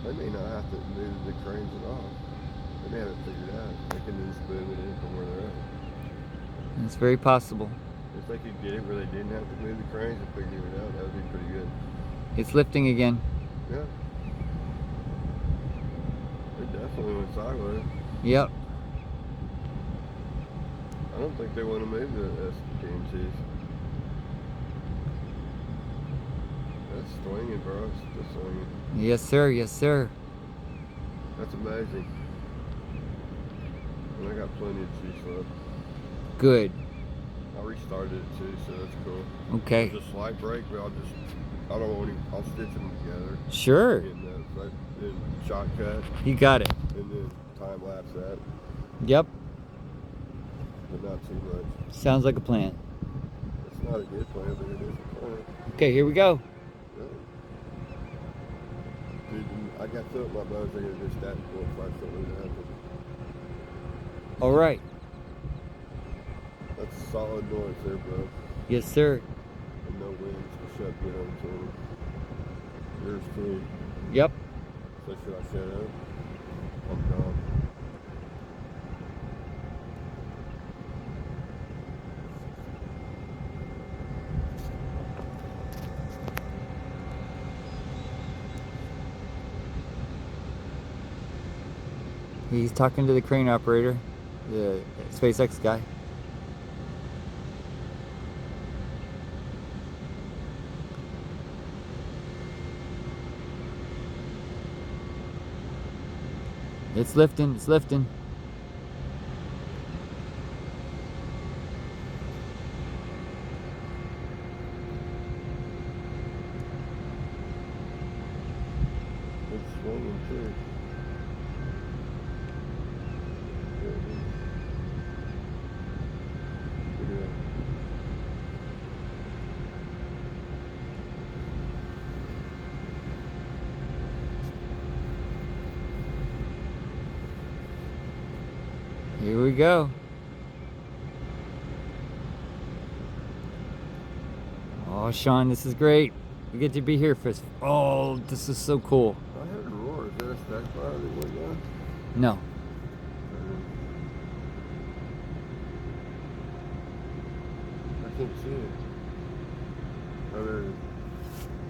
They may not have to move the cranes at all. They may have it figured out. They can just boom it in from where they're at. It's very possible. If they could get it where they didn't have to move the cranes and figure it out, that would be pretty good. It's lifting again. Yeah. It definitely went sideways. Yep. I don't think they want to move the SPMCs. That's swinging, bro. It's still swinging. Yes, sir. Yes, sir. That's amazing. And I got plenty of juice left. Good. I restarted it too, so that's cool. Okay. There's a slight break, but I don't want to, I'll stitch them together. Sure. And then shot cut. You got it. And then time lapse that. Yep. But not too much. Sounds like a plan. It's not a good plan, but it is a plan. Okay, here we go. Yeah. Dude, I got through my bows. I gotta do static before I start losing happen. All right. That's solid noise there, bro. Yes, sir. And no winds to shut good on to yours too. Yep. So should I shut up? I'm gone. He's talking to the crane operator, the SpaceX guy. It's lifting, it's lifting. It's swinging too. Here we go. Oh, Sean, this is great. We get to be here for. Oh, this is so cool. I heard a roar. Is that a stack fire that went down? No. I can't see it. Oh, there it is.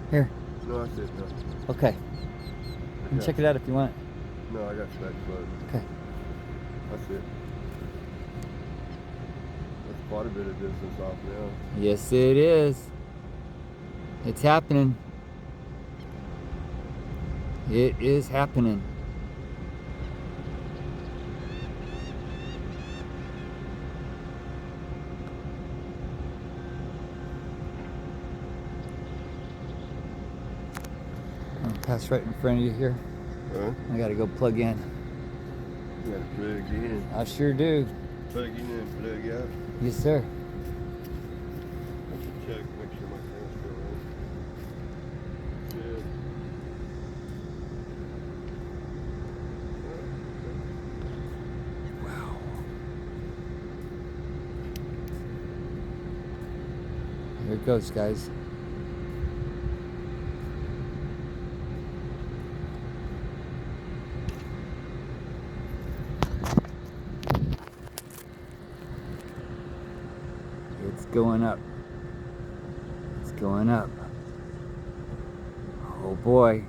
Here. No, I see it now. Okay. You can check it out if you want. No, I got stack flood. Okay. I see it. That's quite a bit of distance off now. Yes, it is. It's happening. It is happening. I'll pass right in front of you here. Huh? I gotta go plug in. You gotta plug in. I sure do. Plug in and plug out. Yes, sir. I should check, make sure my phone's still on. Good. Wow. Here it goes, guys. It's going up. It's going up. Oh boy.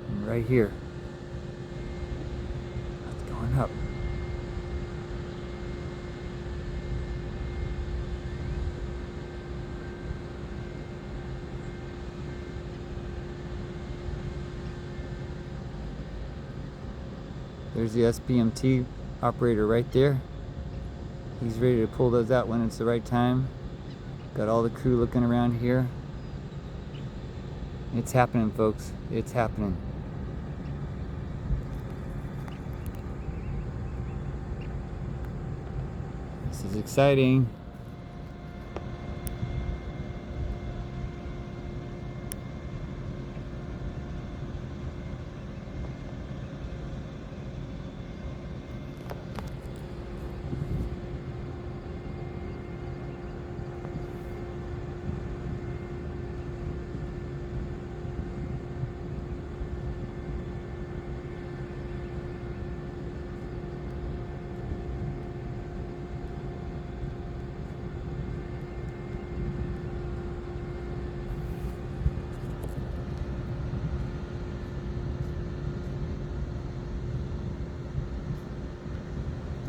And right here. It's going up. There's the SPMT operator right there. He's ready to pull those out when it's the right time. Got all the crew looking around here. It's happening, folks. It's happening. This is exciting.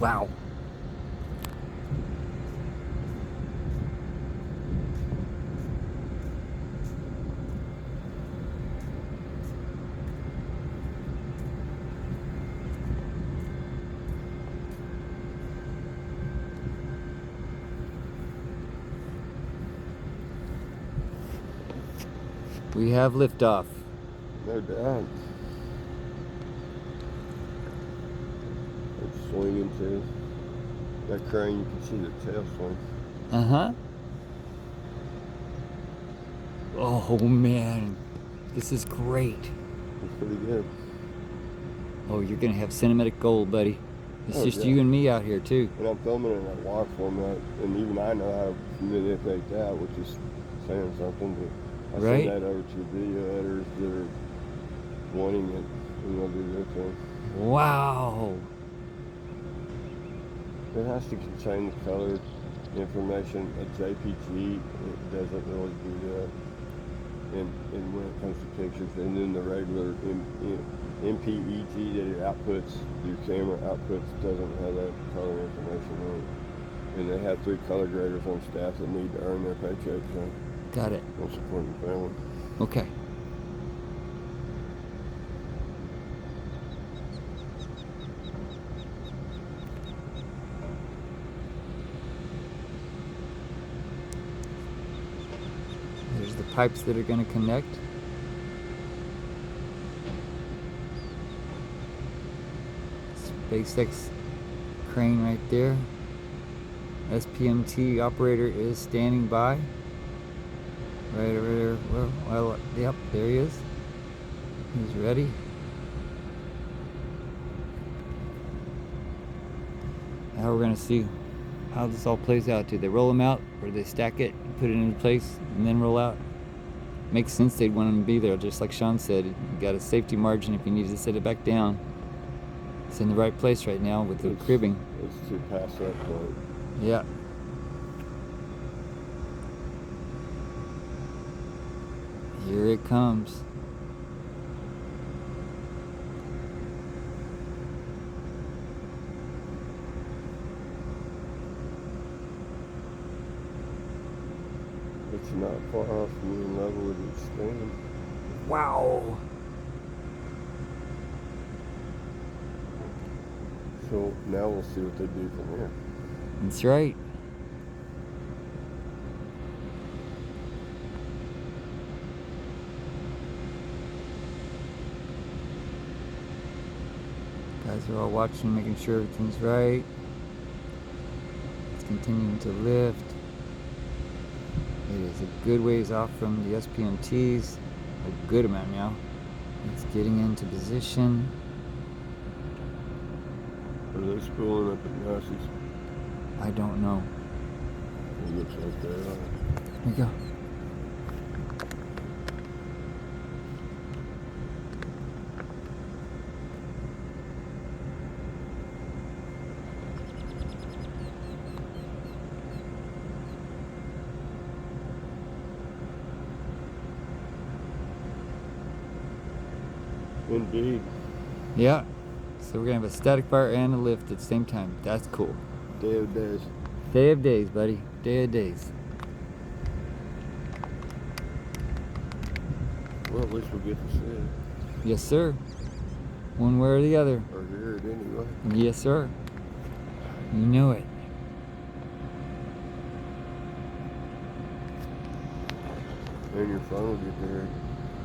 Wow. We have liftoff. No doubt. It's swinging too. That crane, you can see the tail swing. Uh-huh. Oh, man. This is great. It's pretty good. Oh, you're going to have cinematic gold, buddy. It's Oh, just yeah. you and me out here, too. And I'm filming in that wire format, and even I know how to manipulate that, which is saying something. But I Right. send that over to video editors that are wanting it, and they'll do their thing. Wow. It has to contain the color information. A JPG, it doesn't really do that. And when it comes to pictures, and then the regular MPEG that it outputs, your camera outputs, doesn't have that color information on it. And they have 3 color graders on staff that need to earn their paycheck, so Got it. I'm supporting the family. Okay. There's the pipes that are going to connect. SpaceX crane right there. SPMT operator is standing by. Right over there. Well, yep, there he is. He's ready. Now we're going to see how this all plays out. Do they roll them out, or do they stack it, put it into place, and then roll out? Makes sense they'd want them to be there, just like Sean said. You got a safety margin if you need to set it back down. It's in the right place right now with the cribbing. It's too past that point. Yeah. Here it comes. It's not far off from being level with its stand. Wow. So now we'll see what they do from here. That's right. Guys are all watching, making sure everything's right. It's continuing to lift. It is a good ways off from the SPMTs. A good amount now. It's getting into position. Are they spooling up at Nassie's? I don't know. It looks like they are. Here we go. Indeed. Yeah. So we're gonna have a static fire and a lift at the same time. That's cool. Day of days. Day of days, buddy. Day of days. Well, at least we'll get to see it. Yes, sir. One way or the other. Or hear it anyway. Yes, sir. You know it. And your phone will get there.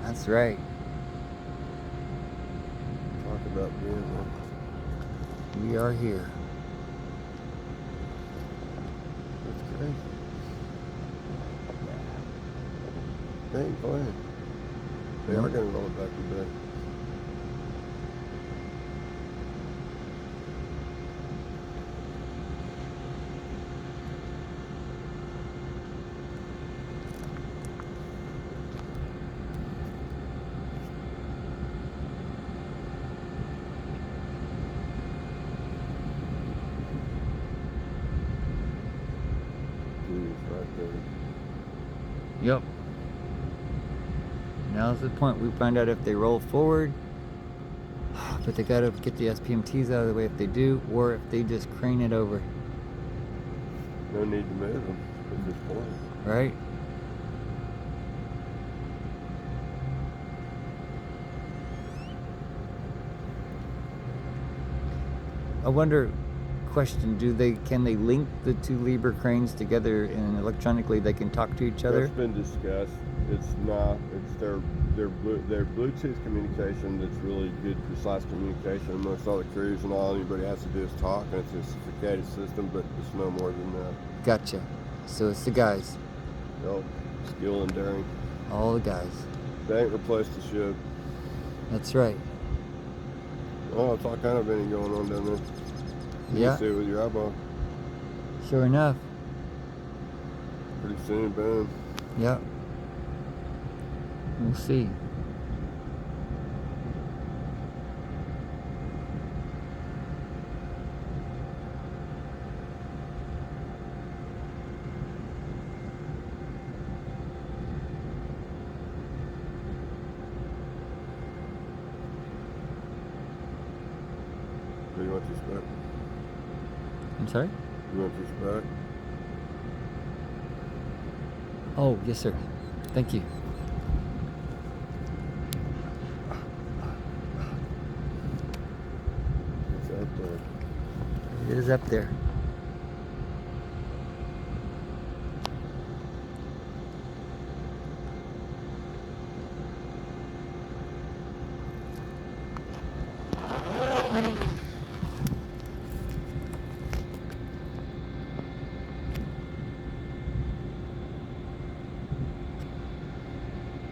That's right. Talk about being there. We are here. That's great. They ain't playing. They are going to roll it back to bed. Right there. Yep. Now's the point we find out if they roll forward. But they gotta get the SPMTs out of the way if they do, or if they just crane it over, No need to move them at this point. right? I wonder, question, can they link the two Libra cranes together and electronically they can talk to each other? That's been discussed. It's not. It's their Bluetooth communication that's really good, precise communication amongst all the crews, and all anybody has to do is talk, and it's a sophisticated system, but it's no more than that. Gotcha. So it's the guys, Nope. Skill and daring. all the guys. They ain't replaced the ship. That's right. Oh, it's all kind of been going on down there. You Yeah. can see it with your eyeball. Sure enough. Pretty soon, boom. Yep. We'll see. Do you want this back? I'm sorry? You want this back? Oh, yes, sir. Thank you. It's out there. It is up there.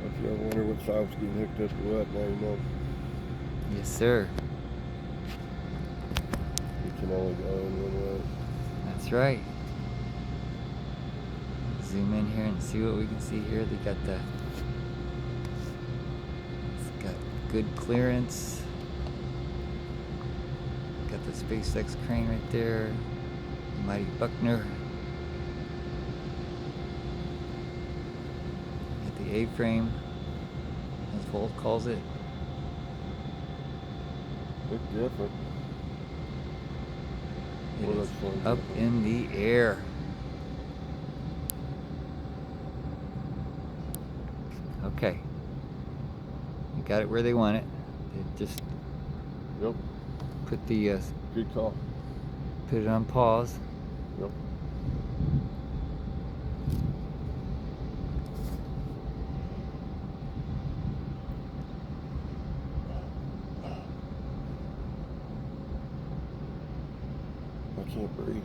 If you ever wonder what side was getting hooked up to what, now you know. Yes, sir. It can only go in one way. That's right. Zoom in here and see what we can see here. They got it's got good clearance. Got the SpaceX crane right there. Mighty Buckner. Got the A-frame, as Volt calls it. It's different. It Well, is that's fun. up in the air. Okay. You got it where they want it. They just Yep. put the Good call. put it on pause. Yep. I can't breathe.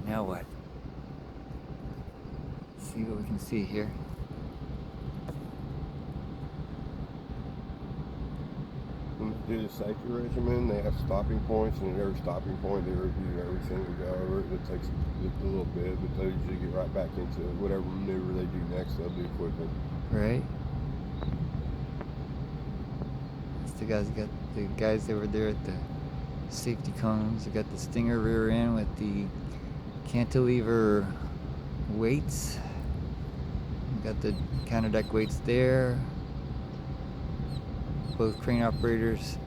Now what? See what we can see here. When they do the safety regimen, they have stopping points, and at every stopping point, they review everything we go over. It takes a little bit, but they usually get right back into it. Whatever maneuver they do next, they'll do quickly. Right? That's got the guys over there at the safety cones. They got the Stinger rear end with the cantilever weights. We got the counter deck weights there. Both crane operators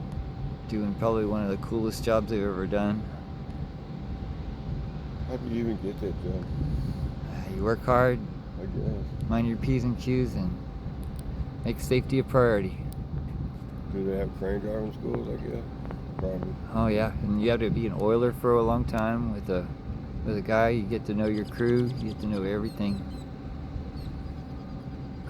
doing probably one of the coolest jobs they've ever done. How do you even get that done? You work hard, I guess. mind your P's and Q's, and make safety a priority. Do they have crane driving schools? I guess. Probably. Oh yeah, and you have to be an oiler for a long time with a guy. You get to know your crew. You get to know everything.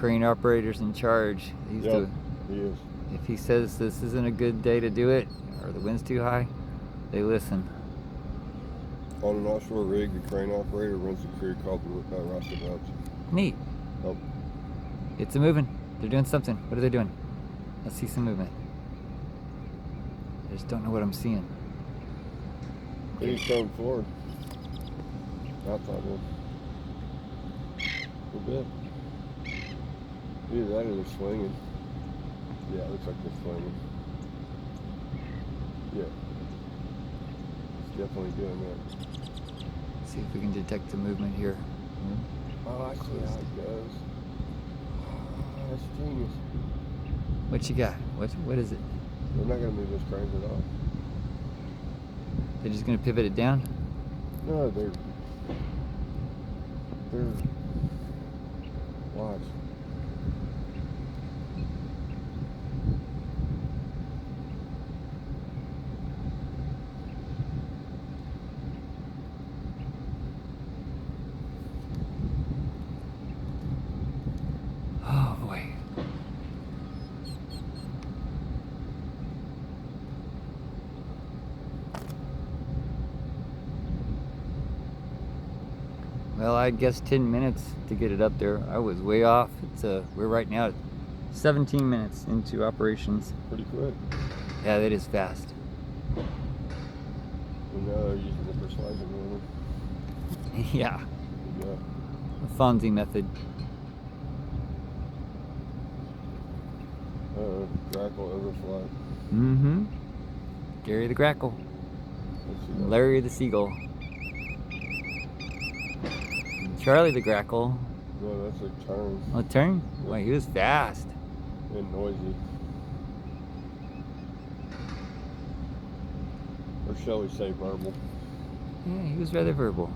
crane operator's in charge. He's Yep, he is. if he says this isn't a good day to do it, or the wind's too high, they listen. On an offshore rig, the crane operator runs the crew called the roustabouts. Neat. Oh, It's a moving. They're doing something. What are they doing? Let's see some movement. I just don't know what I'm seeing. he's coming forward. Outside one. A bit. Either that or they're swinging. Yeah, it looks like they're swinging. Yeah. It's definitely doing that. See if we can detect the movement here. Oh, I see how it goes. Oh, that's genius. What you got? What is it? They're not going to move those cranes at all. They're just gonna pivot it down? No, they're watch. Oh boy. Well, I guess 10 minutes to get it up there. I was way off. It's we're right now at 17 minutes into operations. Pretty quick. Yeah, that is fast. And now they're using the persuasion roller. Yeah, Yeah. the Fonzie method. Grackle overfly. Mm-hmm. Gary the Grackle. Let's see that. Larry the Seagull. Charlie the Grackle. No, that's a turn. Oh, turn? Wait, he was fast. And noisy. Or shall we say verbal? Yeah, he was rather verbal.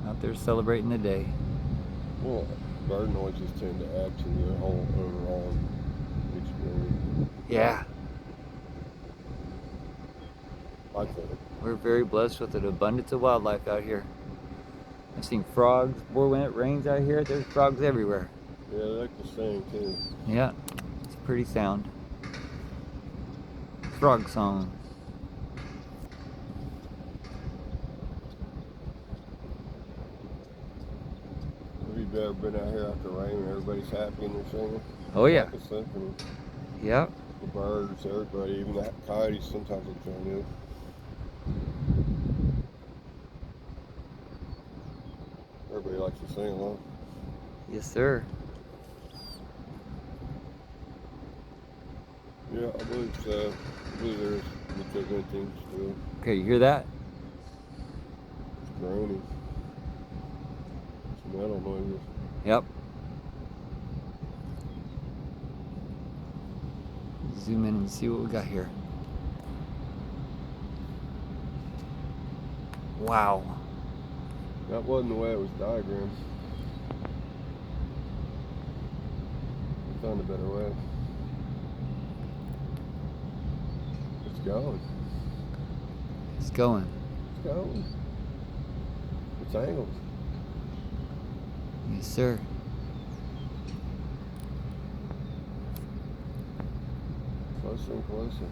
Out there celebrating the day. Well, bird noises tend to add to the whole overall experience. Yeah, I think. we're very blessed with an abundance of wildlife out here. I've seen frogs. Boy, when it rains out here, there's frogs everywhere. Yeah, they like to sing too. Yeah, it's pretty sound. Frog song. Have you ever been out here after rain and everybody's happy and they're singing? Oh yeah. Like a symphony. Yep. The birds, everybody, even the coyotes sometimes will join in. Everybody likes to sing along. Yes, sir. Yeah, I believe so. I believe there's legitimate things still. Okay, you hear that? It's groaning. It's metal noises. Yep. Zoom in and see what we got here. Wow. That wasn't the way it was diagrammed. I found a better way. It's going. It's going. It's going. It's angled. Yes, sir. Closer and closer.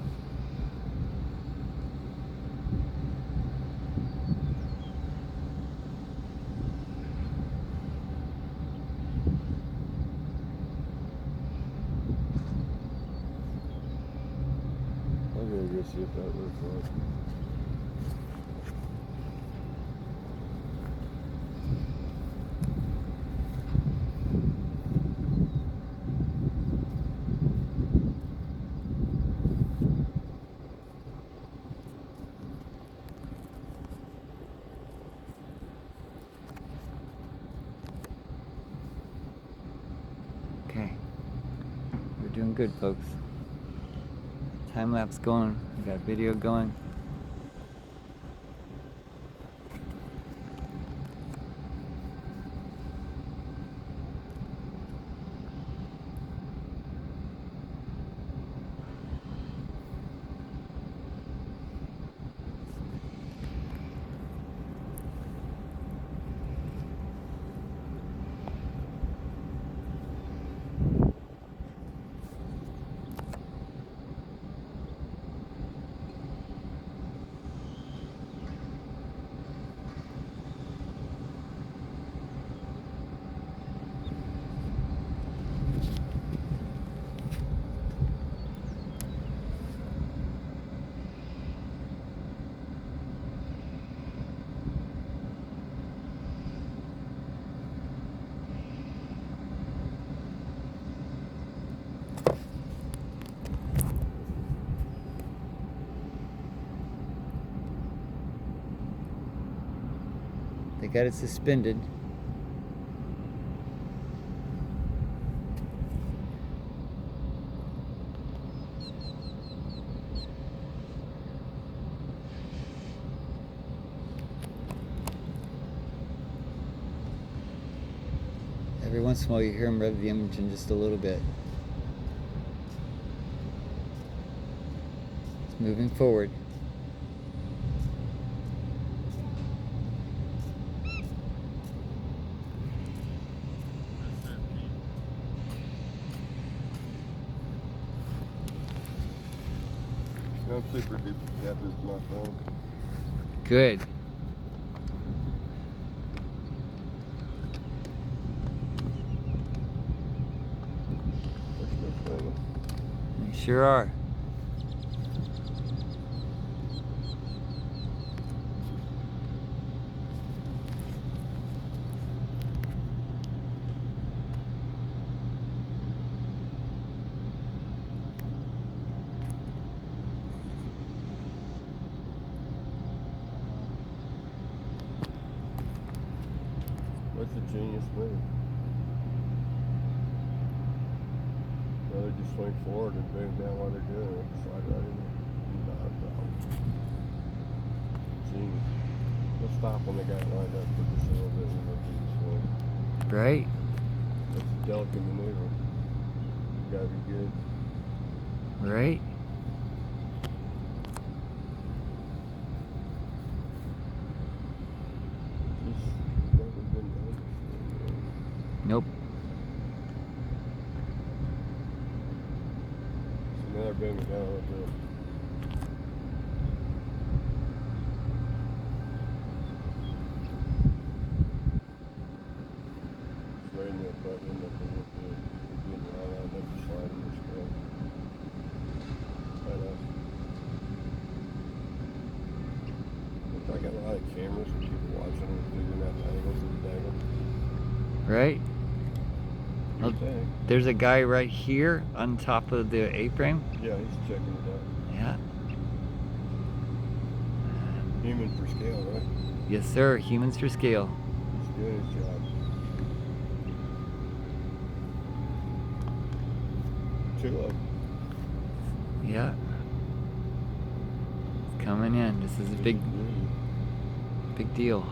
I'm gonna go see if that looks like. Okay. We're doing good, folks. Time lapse going. We got video going. They got it suspended. Every once in a while you hear them rev the engine just a little bit. It's moving forward. I'm super duper happy with my phone. Good. We're still playing. You sure are. What's a genius move? Rather just swing forward and boom down while they're doing it. Slide right in there. Not a problem. Genius. They'll stop when they got it lined up for just a little bit and they'll do the swing. Right? That's a delicate maneuver. You gotta be good. Right? Just never been done before. Nope. So now they're booming down a little bit. Straighten that button up a little bit. Getting right lined up to slide in this way. Right up. I got a lot of cameras and people watching and figuring out the angles of the angle. Right? What do you think? There's a guy right here on top of the A-frame. Yeah, he's checking it out. Yeah. Human for scale, right? Yes, sir. Humans for scale. He's doing his job. Two of them. Yeah. It's coming in. This is a big deal.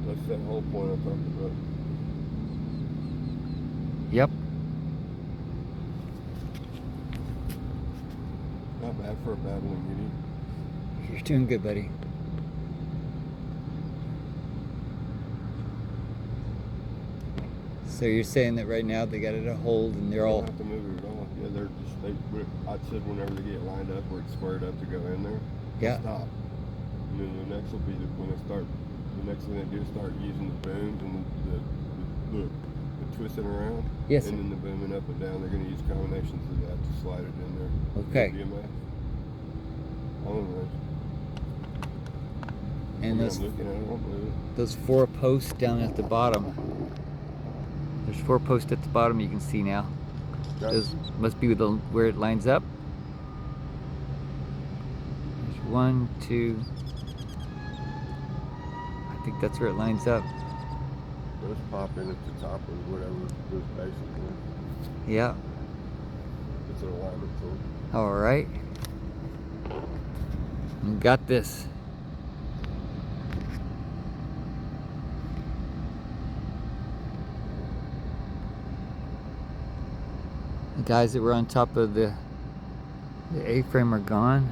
That's that whole point I talked about. Yep. Not bad for a babbling idiot. You're doing good, buddy. So you're saying that right now they got it a hold and they're They all don't have to move it at all. Yeah, they're just, I said whenever they get lined up where it's squared up to go in there, Yeah. stop. And then the next will be when they start, the next thing they do is start using the booms and the twisting around. Yes, sir. And then the booming up and down. They're going to use combinations of that to slide it in there. Okay. BMF. On the range. And I'm looking at it, I won't move it. those 4 posts down at the bottom, There's 4 posts at the bottom you can see now. Those must be where it lines up. There's 1, 2. I think that's where it lines up. Those pop in at the top of whatever those basically. Yeah. It's an alignment tool. All right. We got this. The guys that were on top of the A-frame are gone.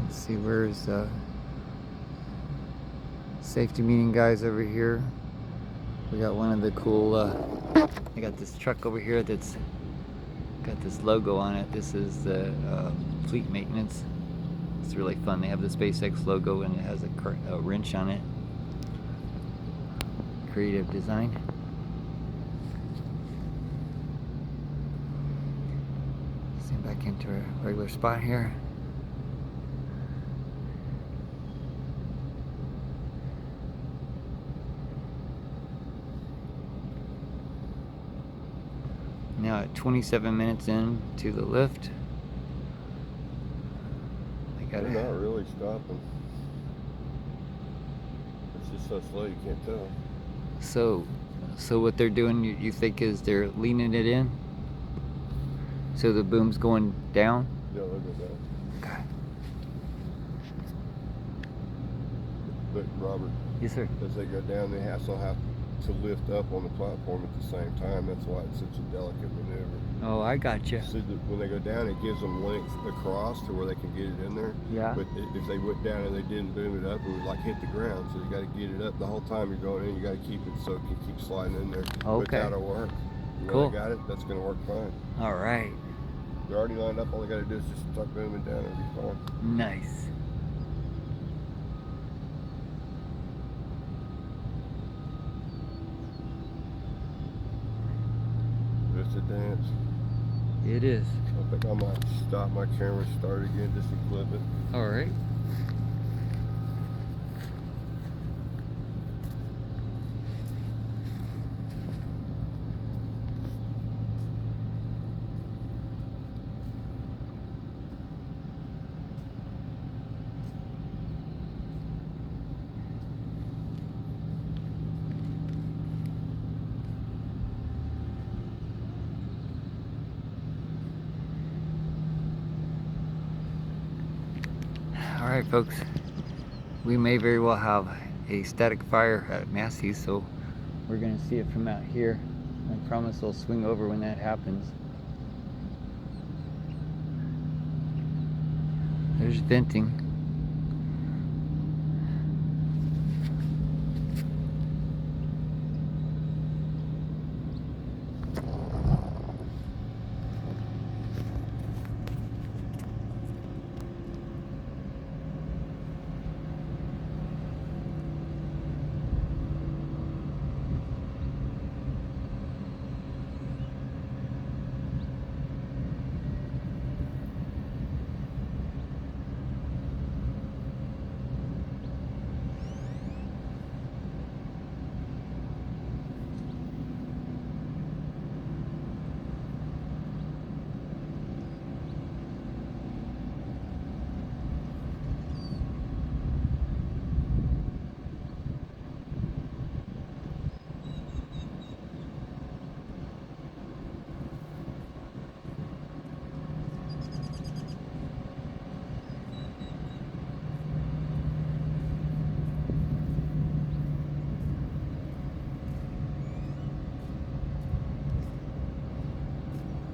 Let's see, where's safety meeting guys over here. We got one of the cool, I got this truck over here that's got this logo on it. This is the fleet maintenance. It's really fun. They have the SpaceX logo and it has a wrench on it. Creative design. Stand back into a regular spot here. Now at 27 minutes in to the lift. They're not really stopping. It's just so slow you can't tell. So what they're doing, you think, is they're leaning it in? So the boom's going down? Yeah, look at that. Okay. But Robert, Yes, sir. as they go down, they also have to lift up on the platform at the same time. That's why it's such a delicate maneuver. Oh, I gotcha. So that when they go down, it gives them length across to where they can get it in there. Yeah. But if they went down and they didn't boom it up, it would like hit the ground. So you got to get it up the whole time you're going in. You got to keep it so it can keep sliding in there. Okay. But that'll work. You know, Cool. they got it. That's going to work fine. All right. They're already lined up. All they got to do is just start booming down. It'll be fine. Nice. It's a dance. It is. I think I might stop my camera, start again, just to clip it. All right. Alright folks, we may very well have a static fire at Massey's, so we're going to see it from out here. I promise I'll swing over when that happens. There's venting.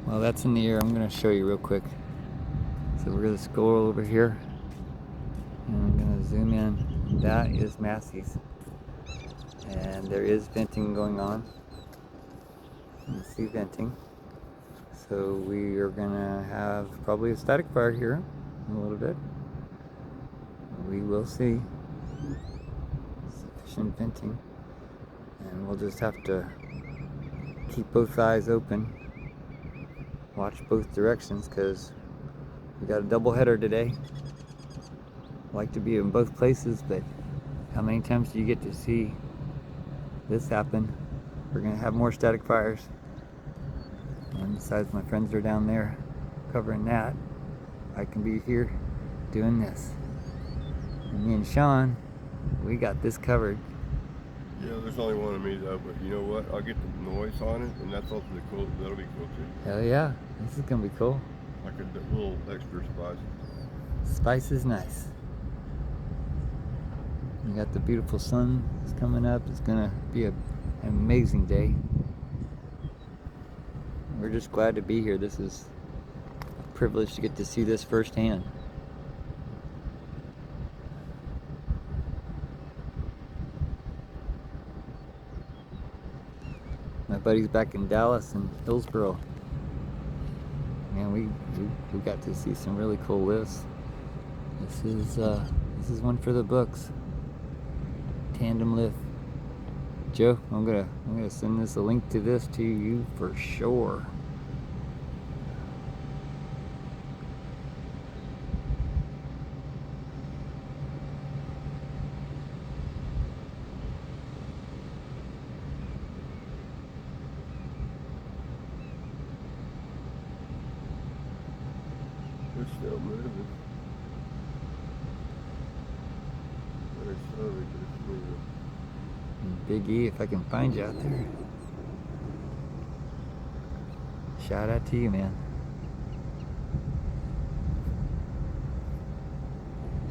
Well, that's in the air. I'm going to show you real quick. So we're going to scroll over here and I'm going to zoom in. That is Massey's, and there is venting going on. You see venting. So we are going to have probably a static fire here in a little bit. We will see sufficient venting, and we'll just have to keep both eyes open. Watch both directions, because we got a double header today. Like to be in both places, but how many times do you get to see this happened. We're gonna have more static fires. And besides, my friends are down there covering that. I can be here doing this. And me and Sean, we got this covered. Yeah, there's only one of me though, but you know what? I'll get the noise on it, and that's also cool. That'll be cool too. Hell yeah, this is gonna be cool. Like a little extra spice. Spice is nice. You got the beautiful sun is coming up. It's gonna be an amazing day. We're just glad to be here. This is a privilege to get to see this firsthand. My buddy's back in Dallas and Hillsboro. Man, we got to see some really cool lifts. This is one for the books. Tandem lift. Joe, I'm gonna send a link to this to you for sure. We're still moving. Very slowly, but it's moving. And Big E, if I can find you out there. Shout out to you, man.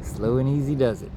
Slow and easy does it.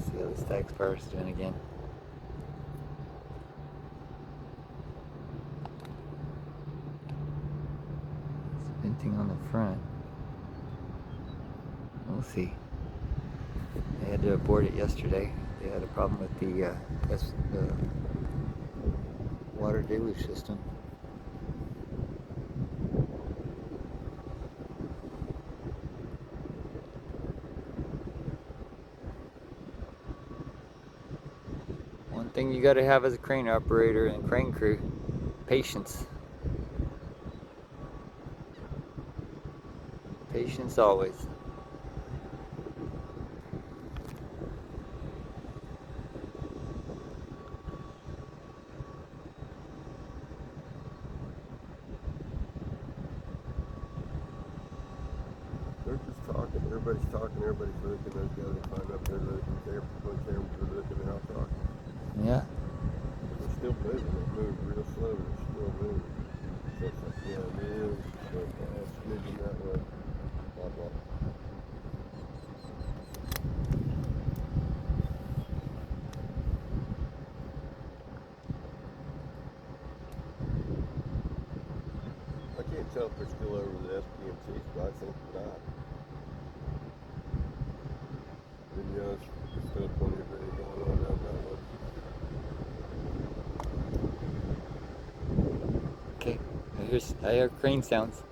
See how the stack fire's doing again. It's venting on the front. We'll see. They had to abort it yesterday. They had a problem with the water deluge system. One thing you got to have as a crane operator and crane crew: patience. Patience always. They're just talking. Everybody's talking. Everybody's looking. Those guys are climbing up there looking. Cameras are looking. They're all talking. Yeah. They're still moving. They move real slow. They're still moving. So it's like, yeah, it is. But it's moving that way. Blah, blah. I can't tell if they're still over the SPMC, but I think not. And yeah, there's still plenty of rain going on down that way. Okay. I hear crane sounds.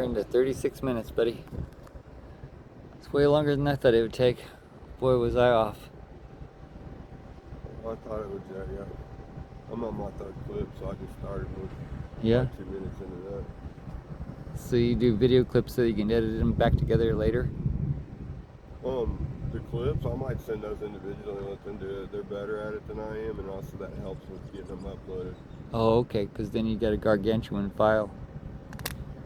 into 36 minutes, buddy. It's way longer than I thought it would take. Boy, was I off. I thought it was that, yeah. I'm on my third clip, so I just started with Yeah. like 2 minutes into that. So you do video clips so you can edit them back together later? The clips, I might send those individually and let them do it. They're better at it than I am, and also that helps with getting them uploaded. Oh, okay, because then you got a gargantuan file.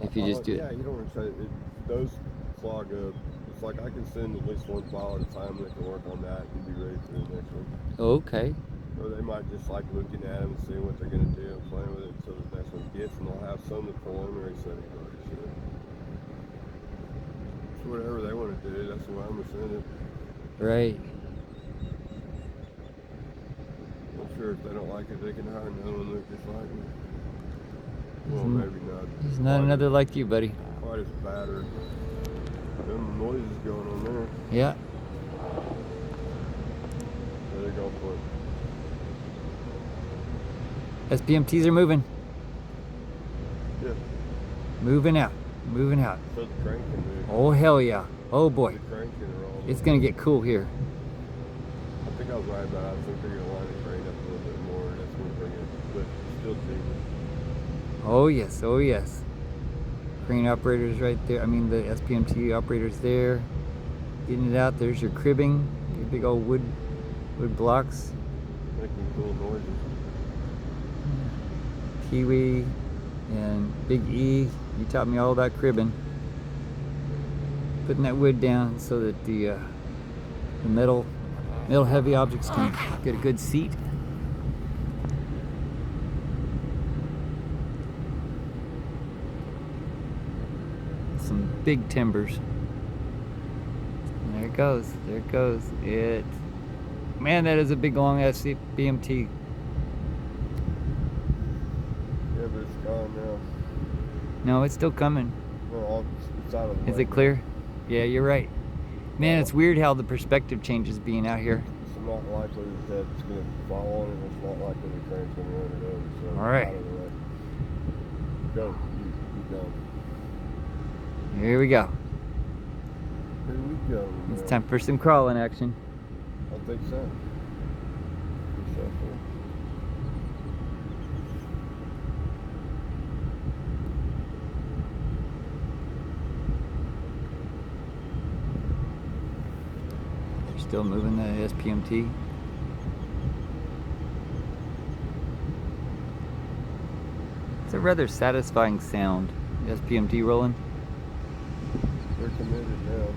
If you just do Yeah, you don't want to say it. Those clog up. It's like I can send at least one file at a time and they can work on that and be ready for the next one. Okay. Or they might just like looking at them and seeing what they're going to do and playing with it until the next one gets, and they'll have some of the preliminary settings already set. So whatever they want to do, that's the way I'm going to send it. Right. I'm sure if they don't like it, they can hire another one that just like me. Well, maybe not. There's not another like you, buddy. Quite as bad or them noises going on there. Yeah. There they go for it. SPMTs are moving. Yeah. Moving out. Moving out. So the crank can move. Oh, hell yeah. Oh, boy. The crank can roll. It's going to get cool here. I think I was right about it. I think they're going to line the crane up a little bit more. That's going to bring it, but still cheaper. Oh, yes. Oh, yes. Crane operators right there. I mean, the SPMT operators there. Getting it out. There's your cribbing. Your big old wood blocks. Making cool noises. Kiwi and Big E. You taught me all about cribbing. Putting that wood down so that the metal heavy objects can get a good seat. Some big timbers. And there it goes. There it goes. Man, that is a big long SPMT. Yeah, but it's gone now. No, it's still coming. Well, it's out of the way. Is it clear? Yeah, you're right. Man, it's weird how the perspective changes being out here. It's not likely that it's going to fall on it. It's not likely the crane's going to run it over. So All right. Out of the way. Go. You go. Here we go. Here we go. It's time for some crawling action. I think so. They're still moving the SPMT. It's a rather satisfying sound, the SPMT rolling. They're committed now.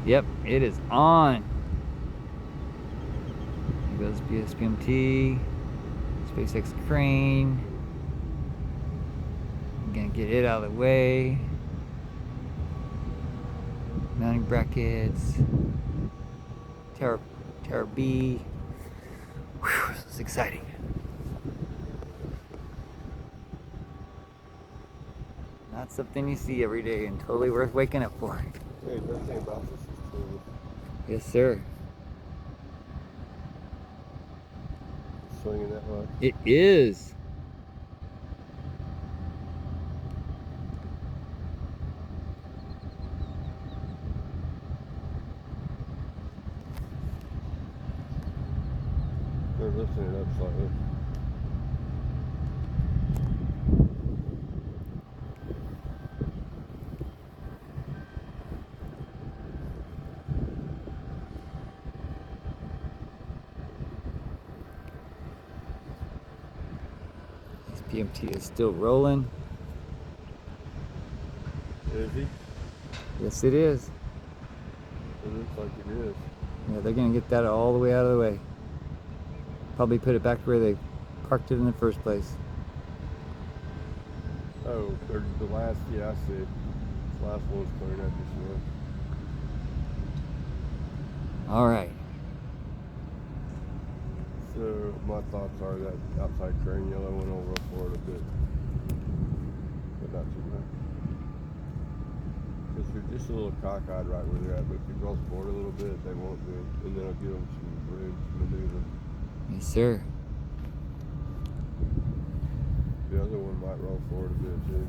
Yep, it is on. Here goes SPMT, SpaceX crane. I'm gonna get it out of the way. Mounting brackets. Tower B. Whew, this is exciting. Not something you see every day and totally worth waking up for. Hey, the thing about this is cool. Yes, sir. Swinging that way. It is. They're lifting it up slightly. SPMT is still rolling. Is he? Yes, it is. It looks like it is. Yeah, they're gonna get that all the way out of the way. Probably put it back where they parked it in the first place. Oh, the last, yeah, I see. The last one's clearing up this year. All right. So my thoughts are that outside crane yellow one will roll forward a bit, but not too much. Because they're just a little cockeyed right where they're at, but if it rolls forward a little bit, they won't do, and then it'll give them some room to maneuver. Yes, sir. The other one might roll forward a bit too.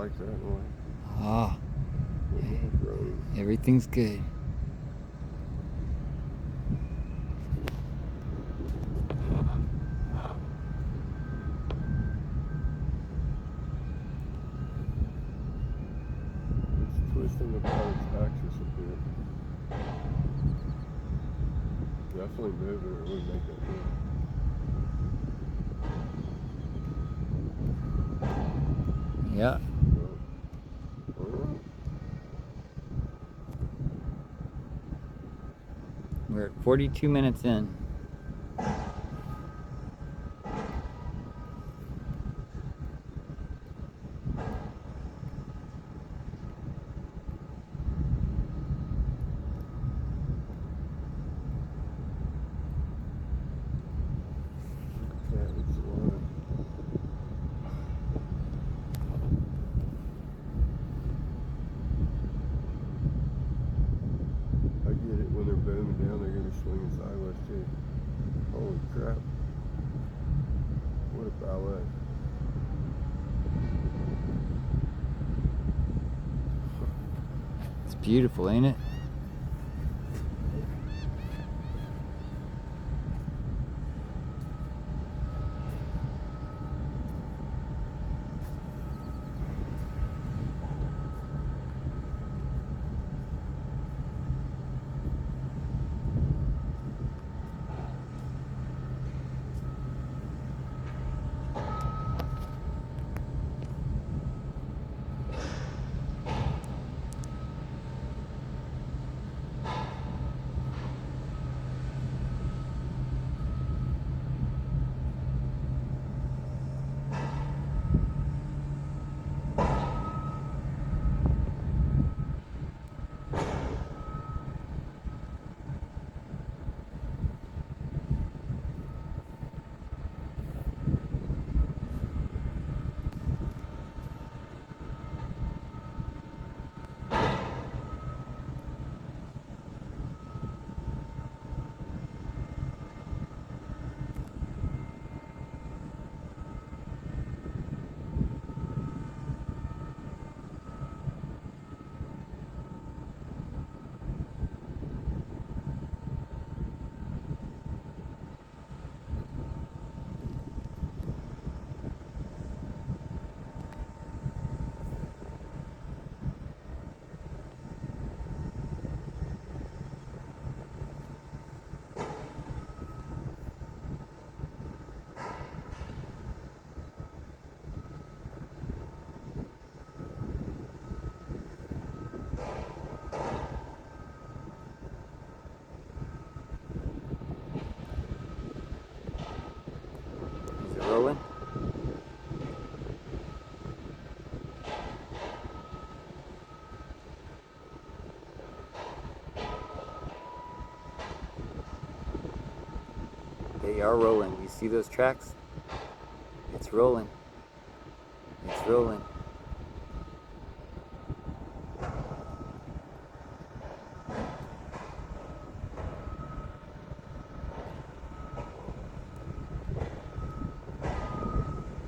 like that one. Ah, Road. everything's good. It's twisting about its axis a bit. Definitely moving or it would make that move. Yeah. We're at 42 minutes in. I get it when they're booming down, they're going to be swinging sideways too. Holy crap. What a ballet. It's beautiful, ain't it? Is it rolling? They are rolling. You see those tracks? It's rolling. It's rolling.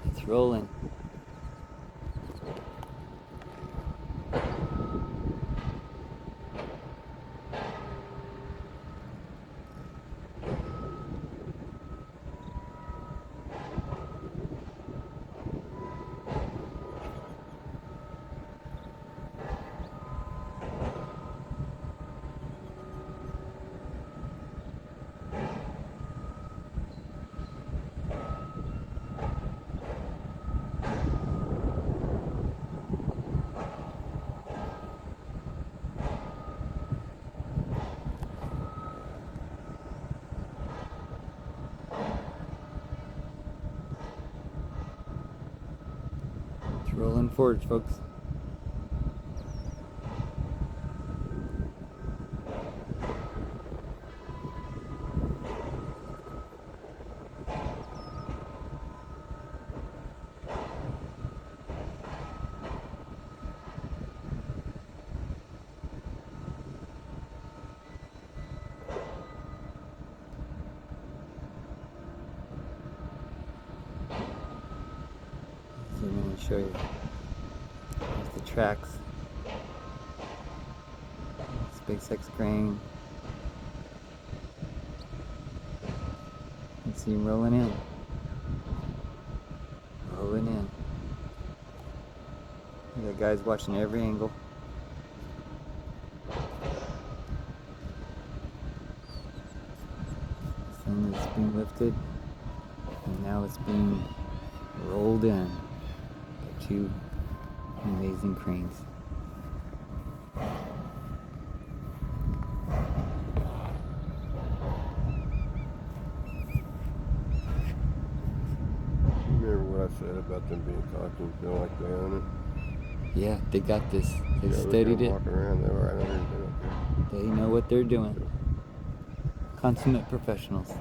It's rolling. It's rolling forward, folks. Zoom in and show you. tracks. SpaceX crane. You can see him rolling in. Rolling in. You got guys watching every angle. This thing is being lifted, and now it's being rolled in by two amazing cranes. Remember what I said about them being cocky and feel like they own it? Yeah, they got this. They Yeah, studied it. Walking around, they're right under it. They know what they're doing. Consummate professionals.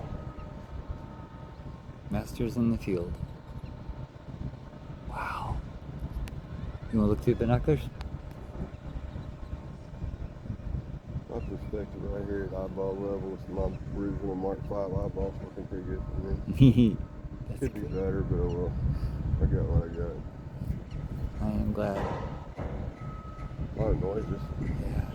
Masters in the field. Wow. You want to look through the binoculars? My perspective right here at eyeball level is my original Mark V eyeballs looking pretty good for me. That's Could be good. better, but oh well. I got what I got. I am glad. A lot of noises. Yeah.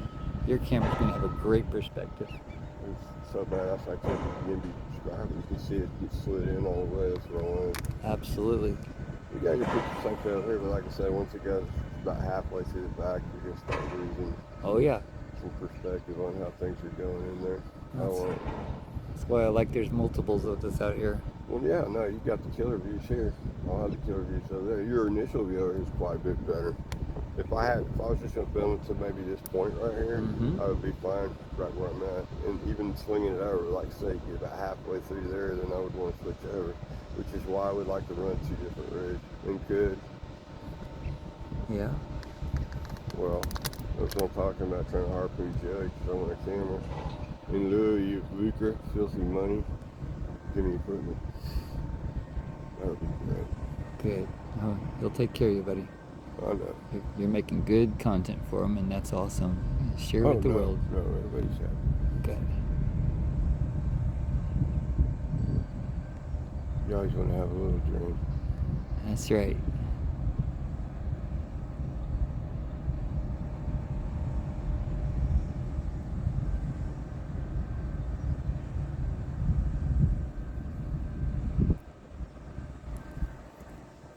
Your camera's going to have a great perspective. It's so bad, I can't even be describing. You can see it get slid in all the way. It's rolling. Absolutely. You got your picture sunk out here, but like I said, once it goes about halfway through the back, you're gonna start losing Oh yeah. some perspective on how things are going in there. That's why I like there's multiples of this out here. Well, yeah, no, you got the killer views here. I'll have the killer views over there. Your initial view over here is quite a bit better. If I was just gonna film it to maybe this point right here, I would be fine right where I'm at. And even swinging it over, like say, get about halfway through there, then I would want to switch over, which is why I would like to run two different rigs. And could. Yeah. Well, that's what I'm talking about, trying to harpoon Joey, throwing a camera. In lieu of you lucre, filthy money, give me equipment. That would be great. Good. Oh, he'll take care of you, buddy. I know. You're making good content for him, and that's awesome. Share with the world. No, everybody's happy. Good. You always want to have a little dream. That's right.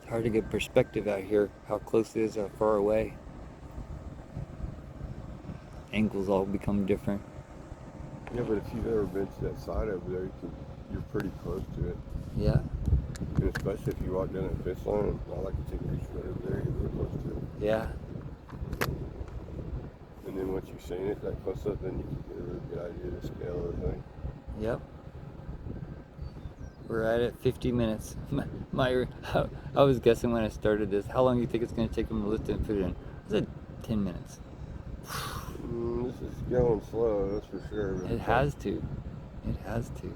It's hard to get perspective out here, how close it is, how far away. Angles all become different. Yeah, but if you've ever been to that side over there, you're pretty close to it. Yeah. And especially if you walk down that fence line, I like to take pictures right over there, you're real close to it. Yeah. And then once you've seen it that close up, then you can get a really good idea of the scale of the thing. Yep. We're at 50 minutes. I was guessing when I started this, how long do you think it's going to take them to lift it and put it in? I said 10 minutes. This is going slow, that's for sure. It has to. It has to.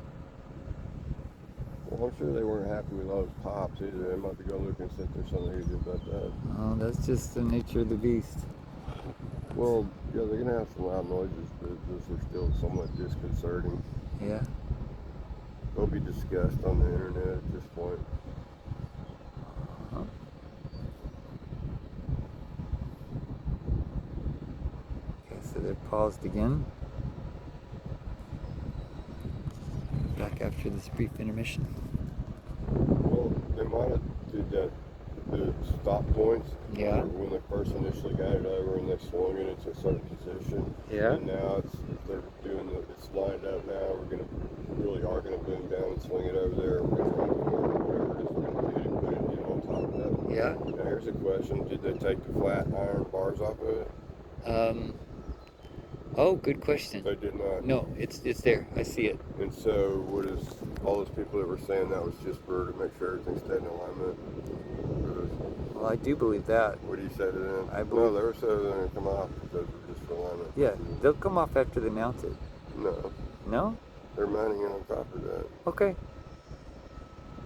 Well, I'm sure they weren't happy with all those pops either. They might be going to look and see if there's something they can do about that. Oh, that's just the nature of the beast. Well, yeah, they're going to have some loud noises, but those are still somewhat disconcerting. Yeah. They'll be discussed on the internet at this point. Uh-huh. Okay, so they're paused again. Back after this brief intermission. Well, they might have did that, the stop points. Yeah. When they first initially got it over and they swung it into a certain position. Yeah. And now they're doing it's lined up now. We're really are gonna boom down and swing it over there. We're gonna run forward, whatever it is we're gonna do to put it in on top of that. Yeah. Now here's a question: did they take the flat iron bars off of it? Oh, good question. They did not. No, it's there. I see it. And so, what is all those people that were saying that was just to make sure everything stayed in alignment? Well, I do believe that. What do you say to them? I believe. No, they were saying they're going to come off because they're just for alignment. Yeah, they'll come off after they mount it. No, No? they're mounting it on top of that. Okay.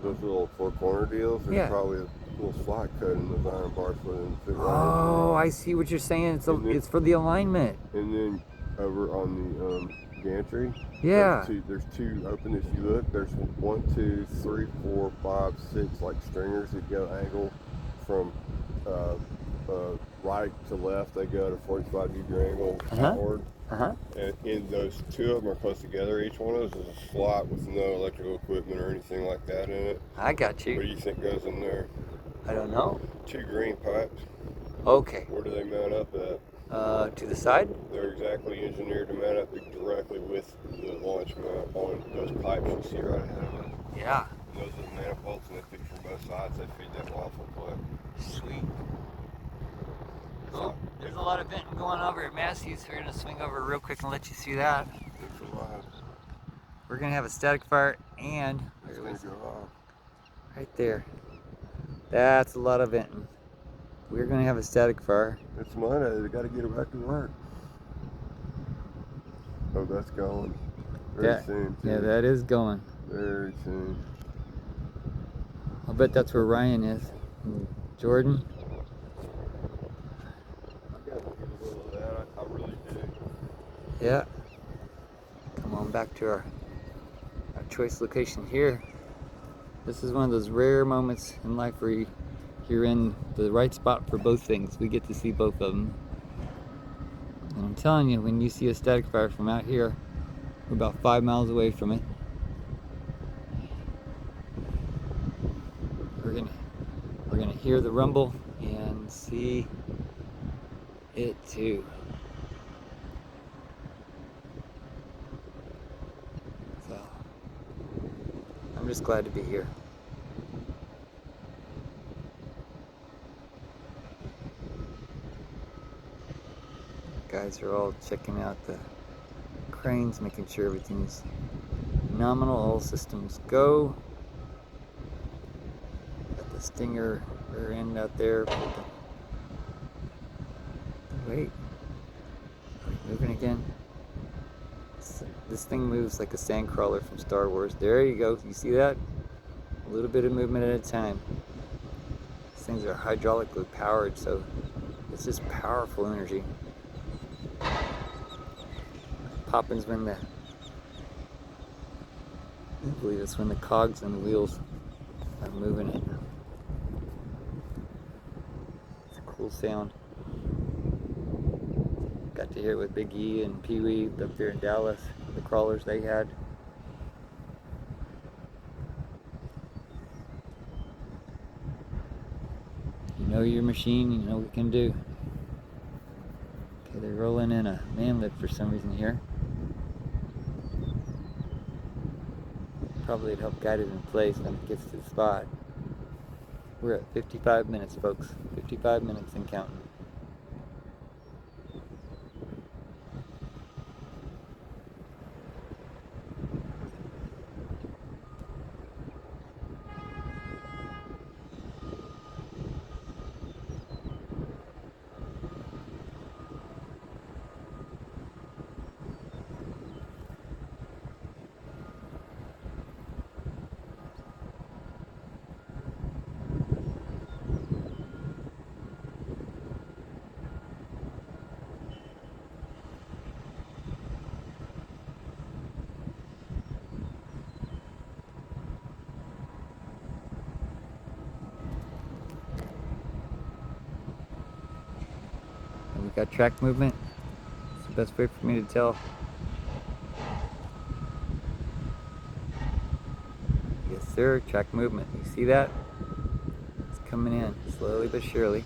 Those little four corner deals, there's Yeah. probably a little slot cut in those iron bars for them to fit right. Oh, I see what you're saying. It's for the alignment. And then over on the gantry, Yeah. there's two open. If you look, there's 1, 2, 3, 4, 5, 6 like stringers that go angle from right to left, they go at a 45-degree angle Uh-huh. outward. Uh-huh. And in those two of them are close together. Each one of those is a slot with no electrical equipment or anything like that in it. I got What do you. you think goes in there? I don't know. 2 green pipes. Okay. Where do they mount up at? To the side? They're exactly engineered to mount up directly with the launch mount on those pipes you see right ahead of us. Yeah. And those are the manifolds, and they feed from both sides. They feed that waffle plug. Sweet. Oh, there's a lot of venting going over at Massey's. We're gonna swing over real quick and let you see that. It's alive. We're gonna have a static fire and It's going to go off. right there. That's a lot of venting. We're gonna have a static fire. It's mine. They got to get it back to work. Oh, that's going. Very soon, too. Yeah, that is going. Very soon. I'll bet that's where Ryan is. And Jordan. I got to get a little of that. I really do. Yeah. Come on back to our choice location here. This is one of those rare moments in life where you're in the right spot for both things. We get to see both of them. And I'm telling you, when you see a static fire from out here, we're about 5 miles away from it. We're gonna hear the rumble and see it too. So I'm just glad to be here. Guys are all checking out the cranes, making sure everything's nominal. All systems go. Got the Stinger rear end out there. Wait, moving again. This thing moves like a sand crawler from Star Wars. There you go. You see that? A little bit of movement at a time. These things are hydraulically powered, so it's just powerful energy. Happens when I believe it's when the cogs and the wheels are moving it. It's a cool sound. Got to hear it with Big E and Pee Wee up there in Dallas, the crawlers they had. You know your machine, you know what it can do. Okay, they're rolling in a man lift for some reason here. Probably to help guide it in place when it gets to the spot. We're at 55 minutes, folks. 55 minutes and counting. And we got track movement. It's the best way for me to tell. Yes, sir, track movement. You see that? It's coming in slowly but surely.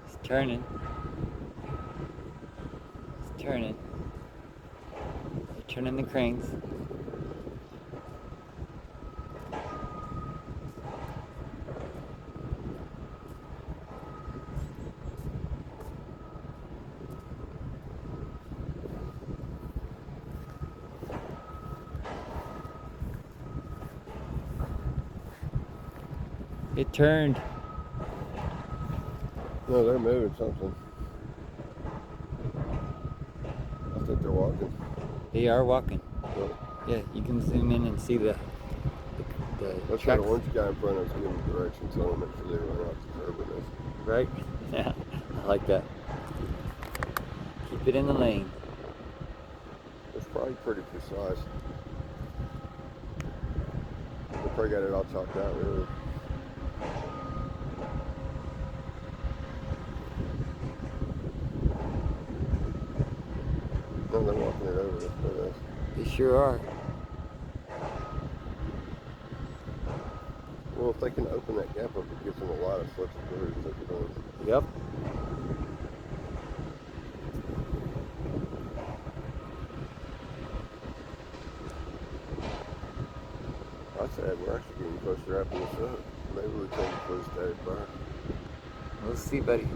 It's turning. It's turning. They're turning the cranes. It turned. No, they're moving something. I think they're walking. They are walking. So, Yeah, you can zoom in and see the that's that tracks. orange guy in front of us giving directions, so I want to make sure they run out the curb with us. Right? Yeah, I like that. Keep it in the lane. It's probably pretty precise. They probably got it all chalked out, really. No, they're walking it over with us. They sure are. Well, if they can open that gap up, it gives them a lot of flexibility to take it on. Yep. I'd say we're actually getting close to wrapping this up. Maybe we can close that bar. We'll see, buddy.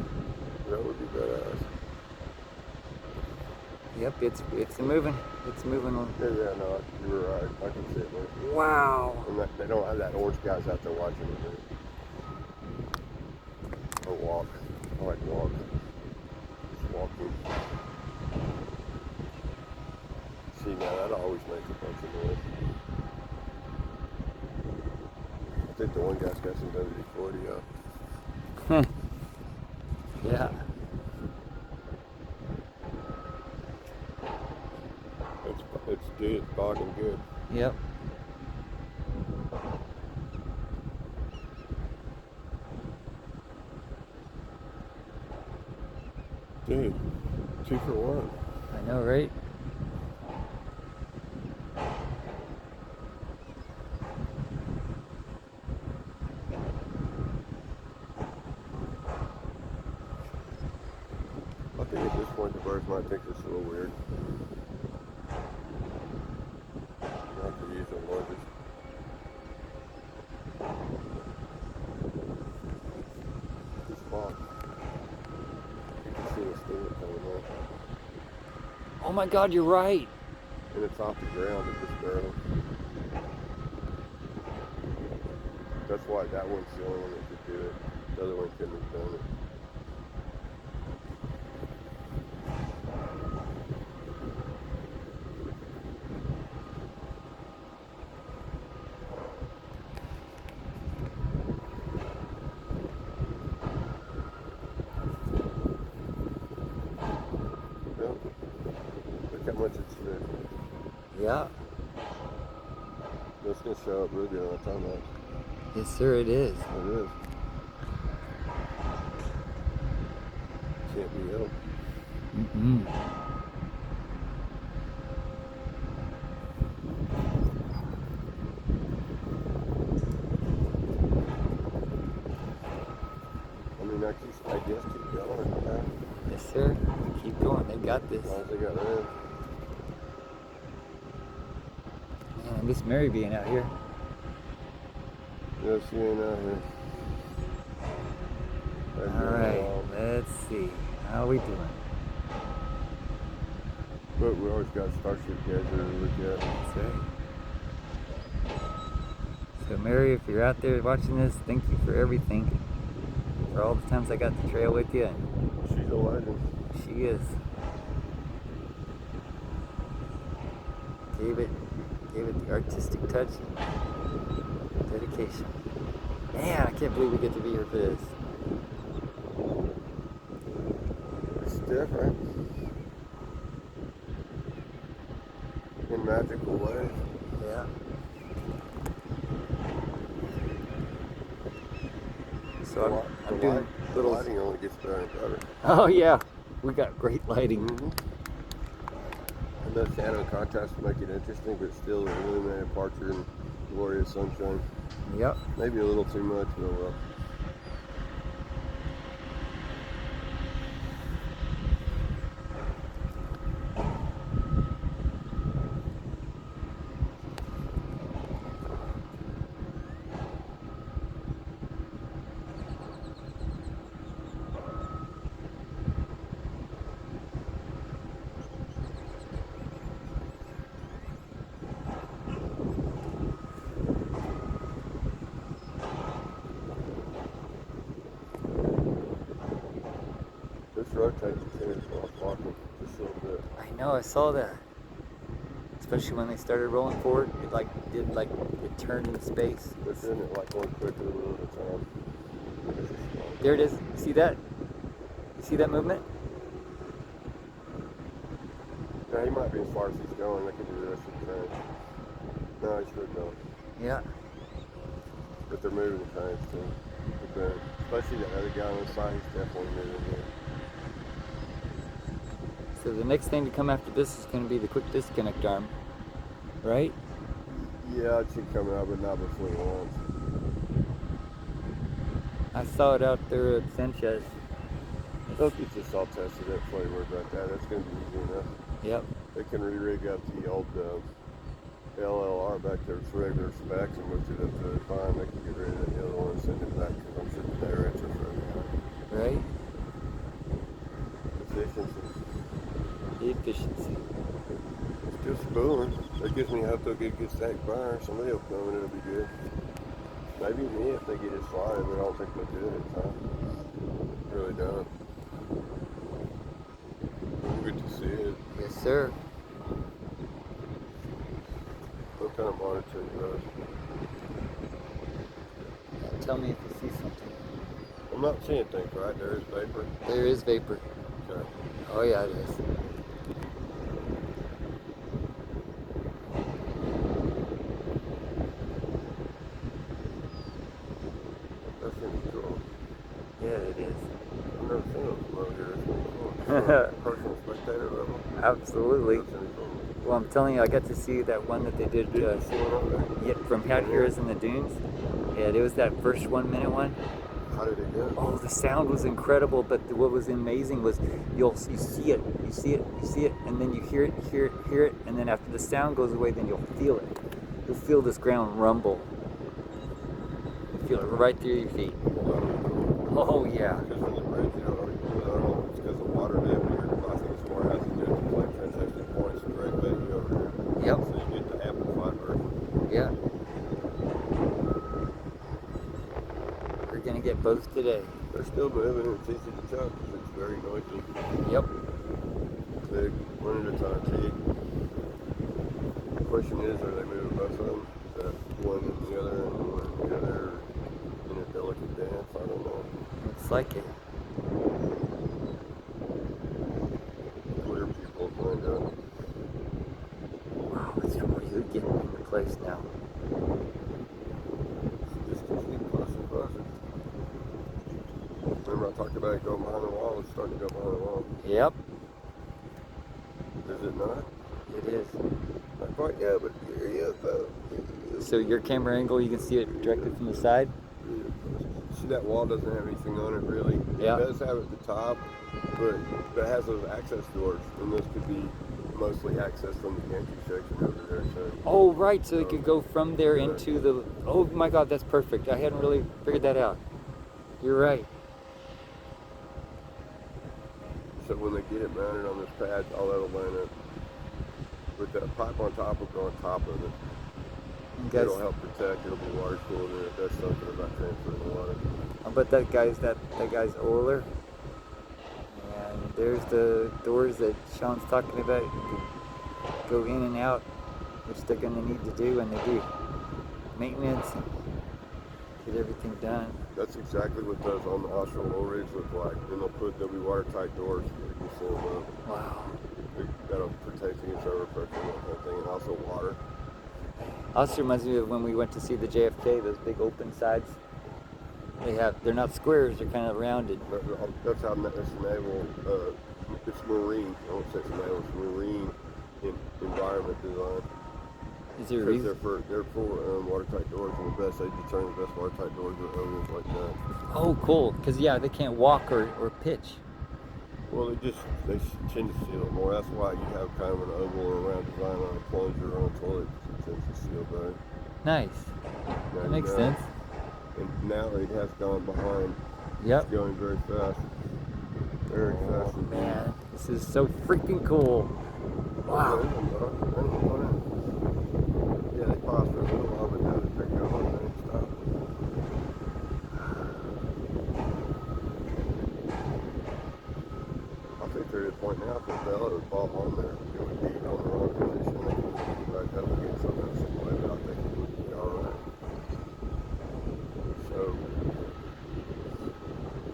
That would be badass. Yep, it's moving. It's moving on. Yeah, no, you were right. I can see it, man. Wow. And they don't have that orange guys out there watching it, man. Or walk. I like walk. Just walking. See, now that always makes a bunch of noise. I think the one guy's got some WD-40 up. Yeah. It's good. It's bogging good. Yep. Dude, 2 for 1. I know, right? I think at this point the birds might think it's a little weird. Not to use the lunges. Just walk. You can see the steam coming up. Oh my God, you're right. And it's off the ground, it just barely. That's why that one's the only one that could do it. The other one couldn't have done it. Yep. Look how much it's moved. Yeah. That's going to show up real good on time lapse. Yes, sir, it is. It is. Can't be helped. Mm-mm. I mean, I guess keep going. Yeah. Yes, sir. Keep going. They got this. As long as they got in. Man, I miss Mary being out here. Yes, you ain't out here. All right. Let's see. How we doing? But we always got Starship guys to look at. That's right. So, Mary, if you're out there watching this, thank you for everything. For all the times I got to trail with you. And She's a legend. she is. Gave it the artistic touch and dedication. Man, I can't believe we get to be here for this. It's different. In magical ways. Yeah. So I'm doing The little. lighting only gets better and better. Oh yeah, we got great lighting. Mm-hmm. And the shadow and contrast make it interesting, but still illuminated parts are in glorious sunshine. Yep. Maybe a little too much, but well. This rotates too, so I'm walking just a little bit. I know. I saw that. especially when they started rolling forward. It turned in space. They're doing it like going quicker all the time. There it is. See that? You see that movement? Now he might be as far as he's going. Look at the rest of the train. No, he's still going. Yeah. But they're moving the trains too. Especially the other guy on the side, he's definitely moving here. So the next thing to come after this is going to be the quick disconnect arm, right? Yeah, it should come out, but not before launch. I saw it out there at Sanchez. They'll get this all tested up before you worry about that. That's going to be easy enough. Yep. They can re-rig up the old LLR back there to regular specs and lift it up to fine. They can get rid of the other one and send it back because I'm sure the air enters for Right? efficiency. Efficiency. Still spooling. That gives me hope they'll get a good stack fire. Somebody will come and it'll be good. Maybe me if they get it sliding, but I don't think they'll do it in time. Really don't. Good to see it. Yes, sir. What kind of monitor you got? Tell me if you see something. I'm not seeing things, right? There is vapor. There is vapor. Okay. Oh yeah, it is. That's gonna be cool. Yeah, it is. I've never seen them from over here. It's gonna be cool. Personal spectator level. Absolutely. That's gonna be cool. Well, I'm telling you, I got to see that one that they did See one over there? from Cat Heroes in the Dunes. Yeah, it was that first 1 minute one. How did it go? Oh, the sound was incredible, but what was amazing was you see it, and then you hear it, and then after the sound goes away, then you'll feel it. You'll feel this ground rumble. You feel it right through your feet. Oh yeah. Because when the bridge, I don't know if it's because of water depth here, but I think it's more has to do with like transition points and direct value over here. Yep. So you get the amplified version. Yeah. We're gonna get both today. They're still moving and it's easy to tell because it's very noisy. Yep. Big, one at a time, see? The question is, are they moving both of them? Is that one and the other and one and the other in a delicate dance? I don't know. Looks like it. Clear people lined up. Wow, it's really getting into place now. Just getting closer and closer. Remember I talked about it going behind the wall? It's starting to go behind the wall. Yep. Is it not? It is. Not quite yet, but here he is though. So your camera angle, you can see it directly from the side. See that wall doesn't have anything on it really. Yeah. It does have at the top, but it has those access doors, and those could be mostly accessed from the pantry section over there. So. Oh, right. So it could go from there into the. Oh my God, that's perfect. I hadn't really figured that out. You're right. So when they get it mounted on this pad, all that'll line up. But that pipe on top will go on top of it. Guys, It'll help protect. It'll be water cooled, and it does something about transferring the water. I bet that guy's oiler. And there's the doors that Sean's talking about. You can go in and out, which they're going to need to do when they do maintenance and get everything done. That's exactly what those on the offshore oil rigs look like. Then they'll be watertight doors. You can seal them up. Wow. That'll protect against overpressure and that kind of thing, and also water. Also reminds me of when we went to see the JFK, those big open sides. They're not squares, they're kind of rounded. That's how it's naval, it's marine. I won't say it's naval, it's marine environment design. Is there a Because reason? they're for watertight doors, and they determine the best watertight doors are ovals like that. Oh, cool. Because, yeah, they can't walk or pitch. Well, they tend to seal it more. That's why you have kind of an oval or round design on a plunger or on a toilet. It tends to seal better. Nice. Now That makes sense. And now it has gone behind. Yep. It's going very fast. Very fast. Oh, man. This is so freaking cool. Wow. Yeah, they paused for a little while, but now they're picking up on that and stop. I think they're pointing out that the other ball on there, it would be on the wrong position. They could be right up against something else and play it out. They would be all right. So,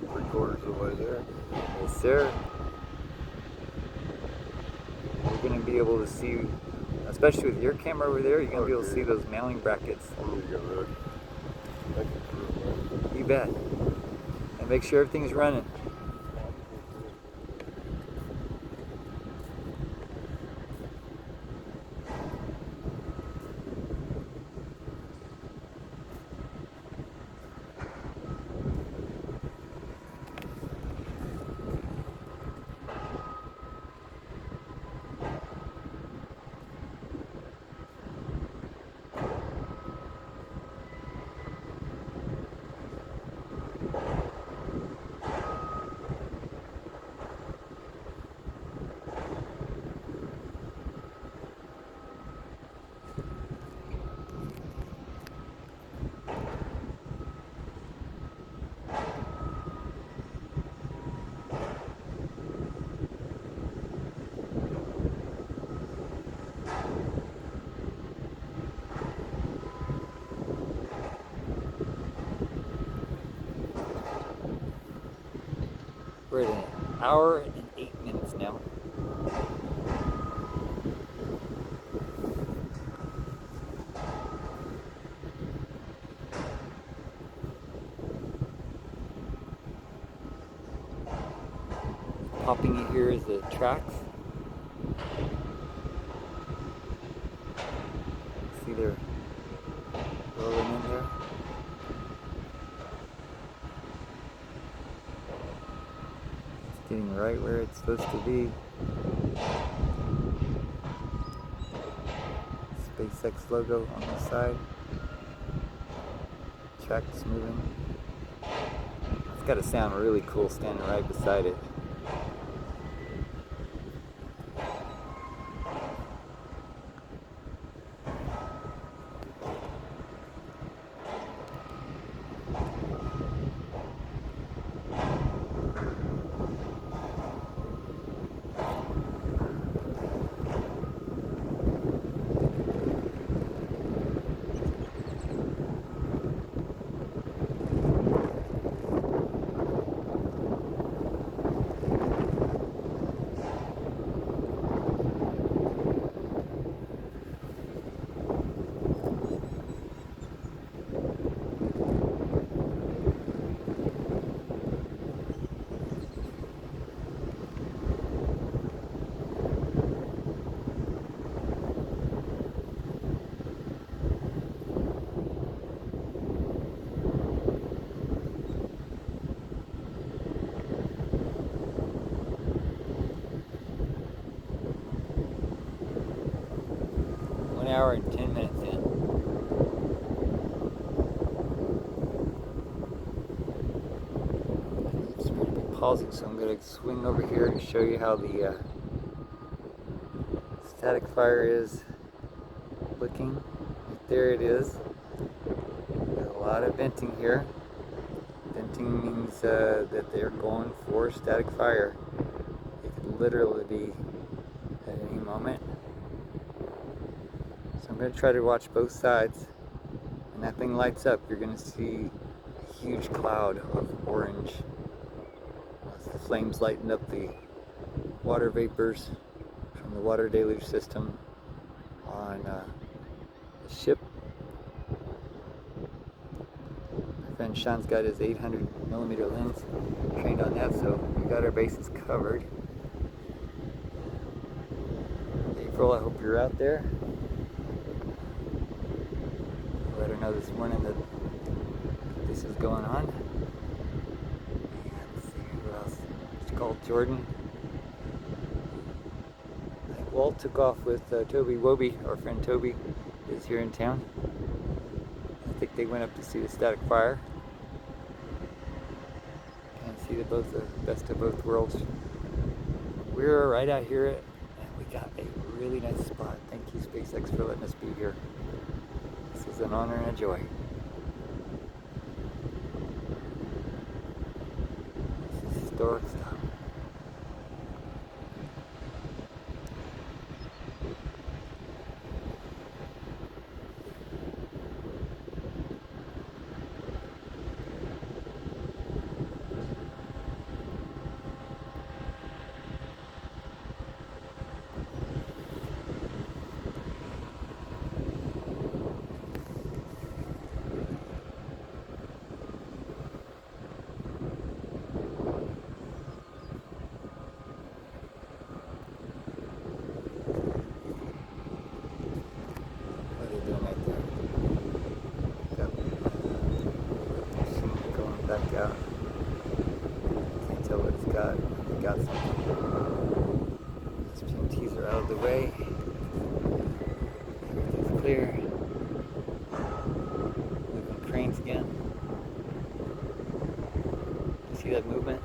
3/4 of the way there. Yes, sir. You're going to be able to see, especially with your camera over there, you're going to be able to see those mailing brackets. I'm going to go look. Thank you for that. You bet. And make sure everything's running. We're at 1 hour and 8 minutes now. Popping it here is the tracks. See they're rolling in there. It's getting right where it's supposed to be. SpaceX logo on the side. Tracks moving. It's got to sound really cool standing right beside it. Hour and 10 minutes in. It's going to be pausing, so I'm going to swing over here and show you how the static fire is looking. Right there it is. Got a lot of venting here. Venting means that they're going for static fire. It could literally be at any moment. I'm going to try to watch both sides. When that thing lights up, you're going to see a huge cloud of orange as the flames lighten up the water vapors from the water deluge system on the ship. My friend Sean's got his 800mm lens trained on that, so we got our bases covered. April, I hope you're out there. Let her know this morning that this is going on. Let's see who else. It's called Jordan. Walt took off with Toby Woby. Our friend Toby is here in town. I think they went up to see the static fire and see the best of both worlds. We're right out here, and we got a really nice spot. Thank you, SpaceX, for letting us be here. This is an honor and a joy. This is historic stuff. out. Can't tell what it's got. It's got something. SPMTs are out of the way. Everything's clear. Moving cranes again. See that movement?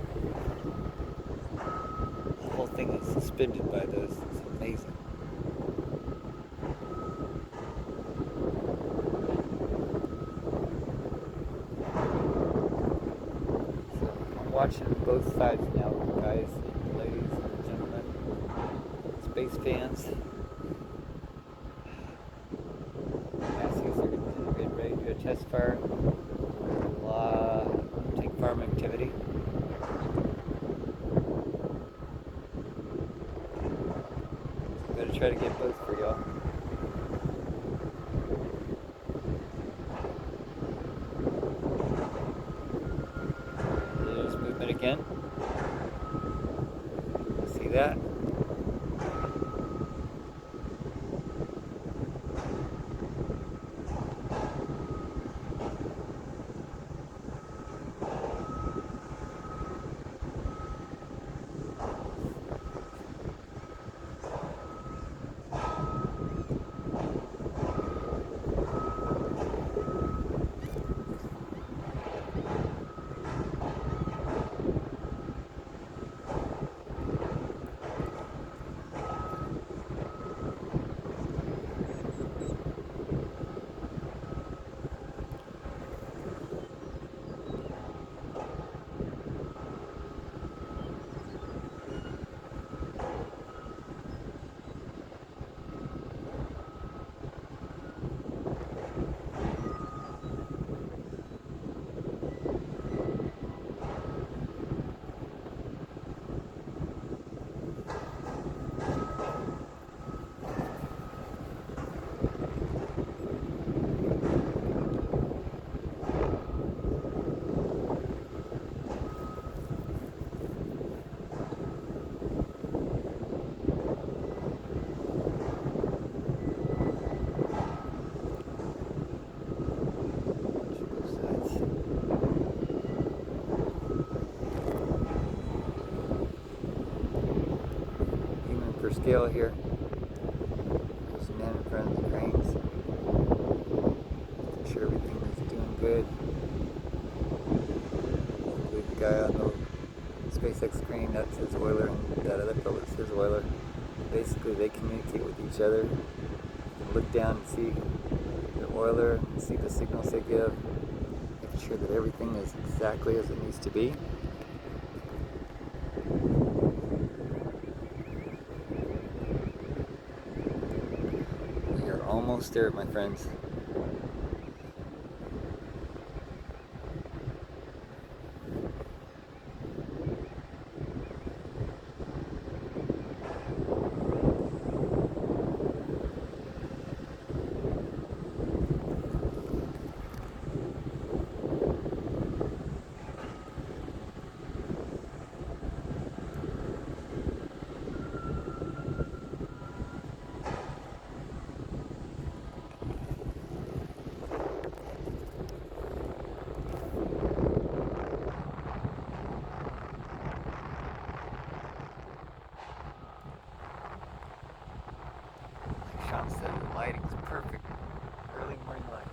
The whole thing is suspended by those. It's amazing. So I'm watching both sides now, guys, and ladies, and gentlemen, space fans. Nasa's are getting ready to do a test fire. Tank farm activity. I'm gonna try to get both for y'all. There's movement again. See that? For scale here. There's a man in front of the cranes. Making sure everything is doing good. Hopefully the guy on the SpaceX crane, that's his oiler, and that other fellow's his oiler. Basically they communicate with each other. You can look down and see the oiler and see the signals they give. Making sure that everything is exactly as it needs to be. Almost there, my friends. Sean said the lighting's perfect. Early morning light.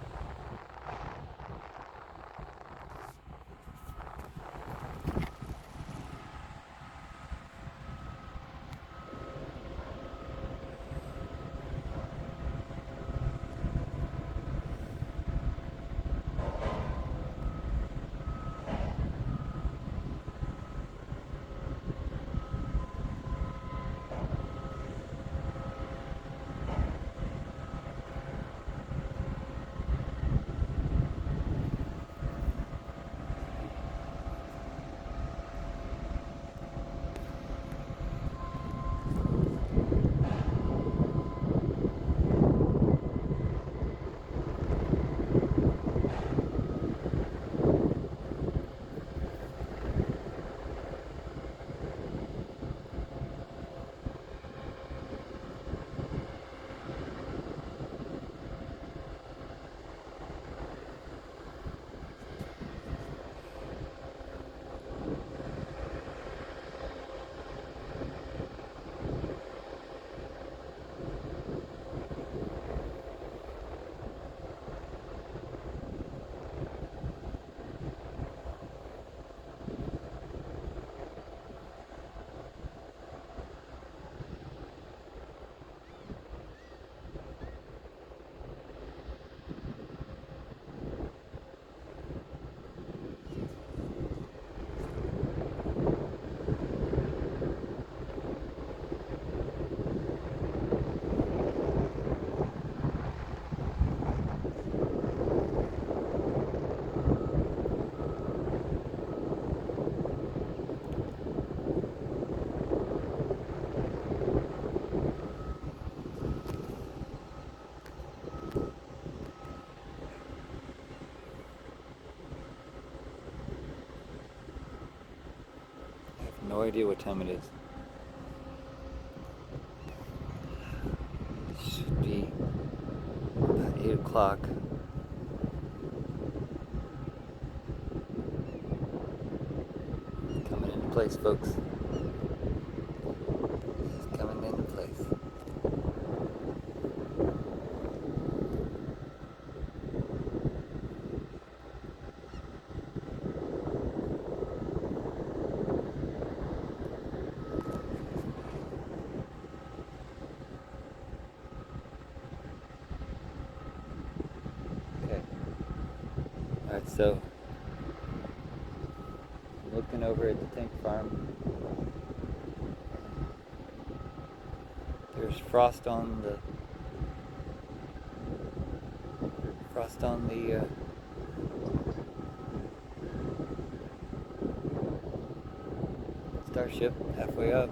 no idea what time it is. It should be about 8 o'clock. Coming into place, folks. It's coming into place. Okay. Alright, so looking over at the tank farm. There's frost on the Starship halfway up.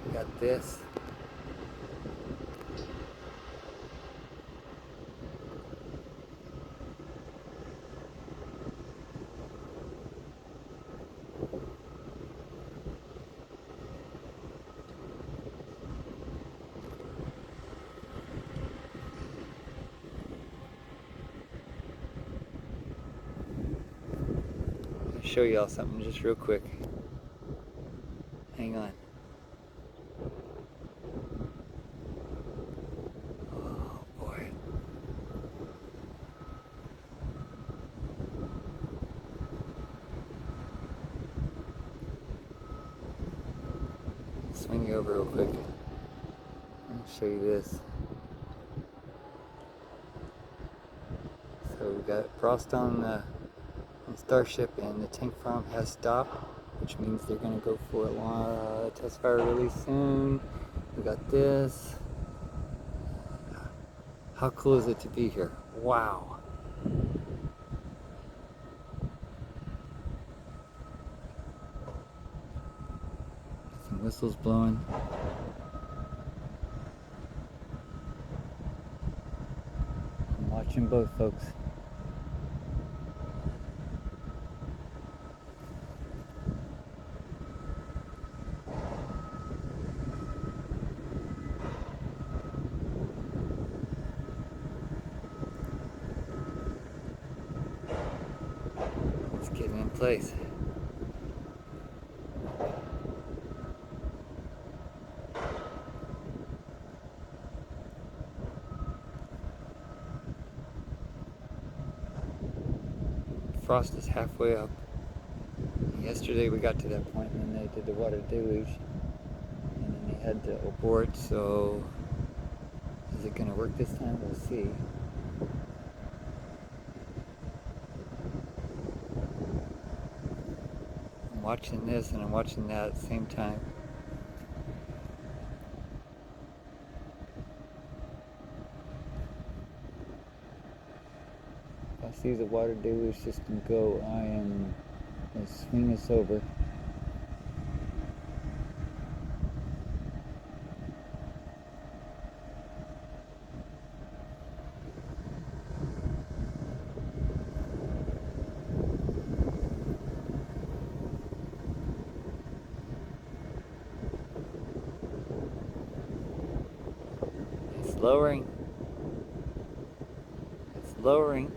We got this. Show y'all something just real quick. Hang on. Oh boy. Swing you over real quick. I'll show you this. So we got frost on the Starship, and the tank farm has stopped, which means they're going to go for a test fire really soon. We got this. How cool is it to be here? Wow. Some whistles blowing. I'm watching both, folks. It's getting in place. Frost is halfway up. Yesterday we got to that point and then they did the water deluge and then they had to abort, so is it going to work this time? We'll see. I'm watching this and I'm watching that at the same time. If I see the water deluge system go, I am going to swing this over. It's lowering. It's lowering.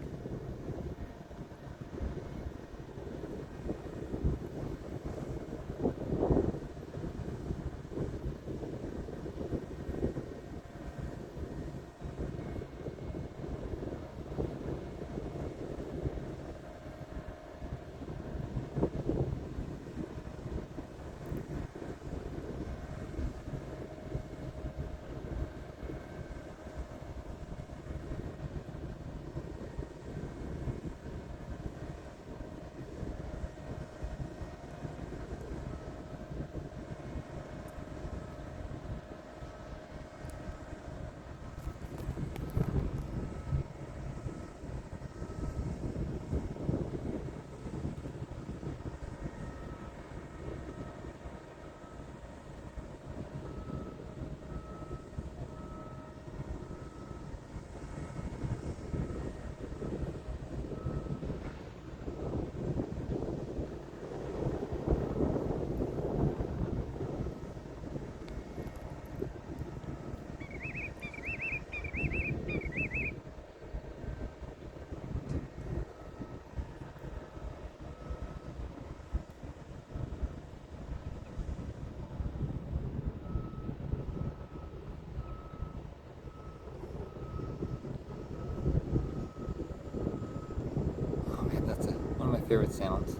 favorite sounds.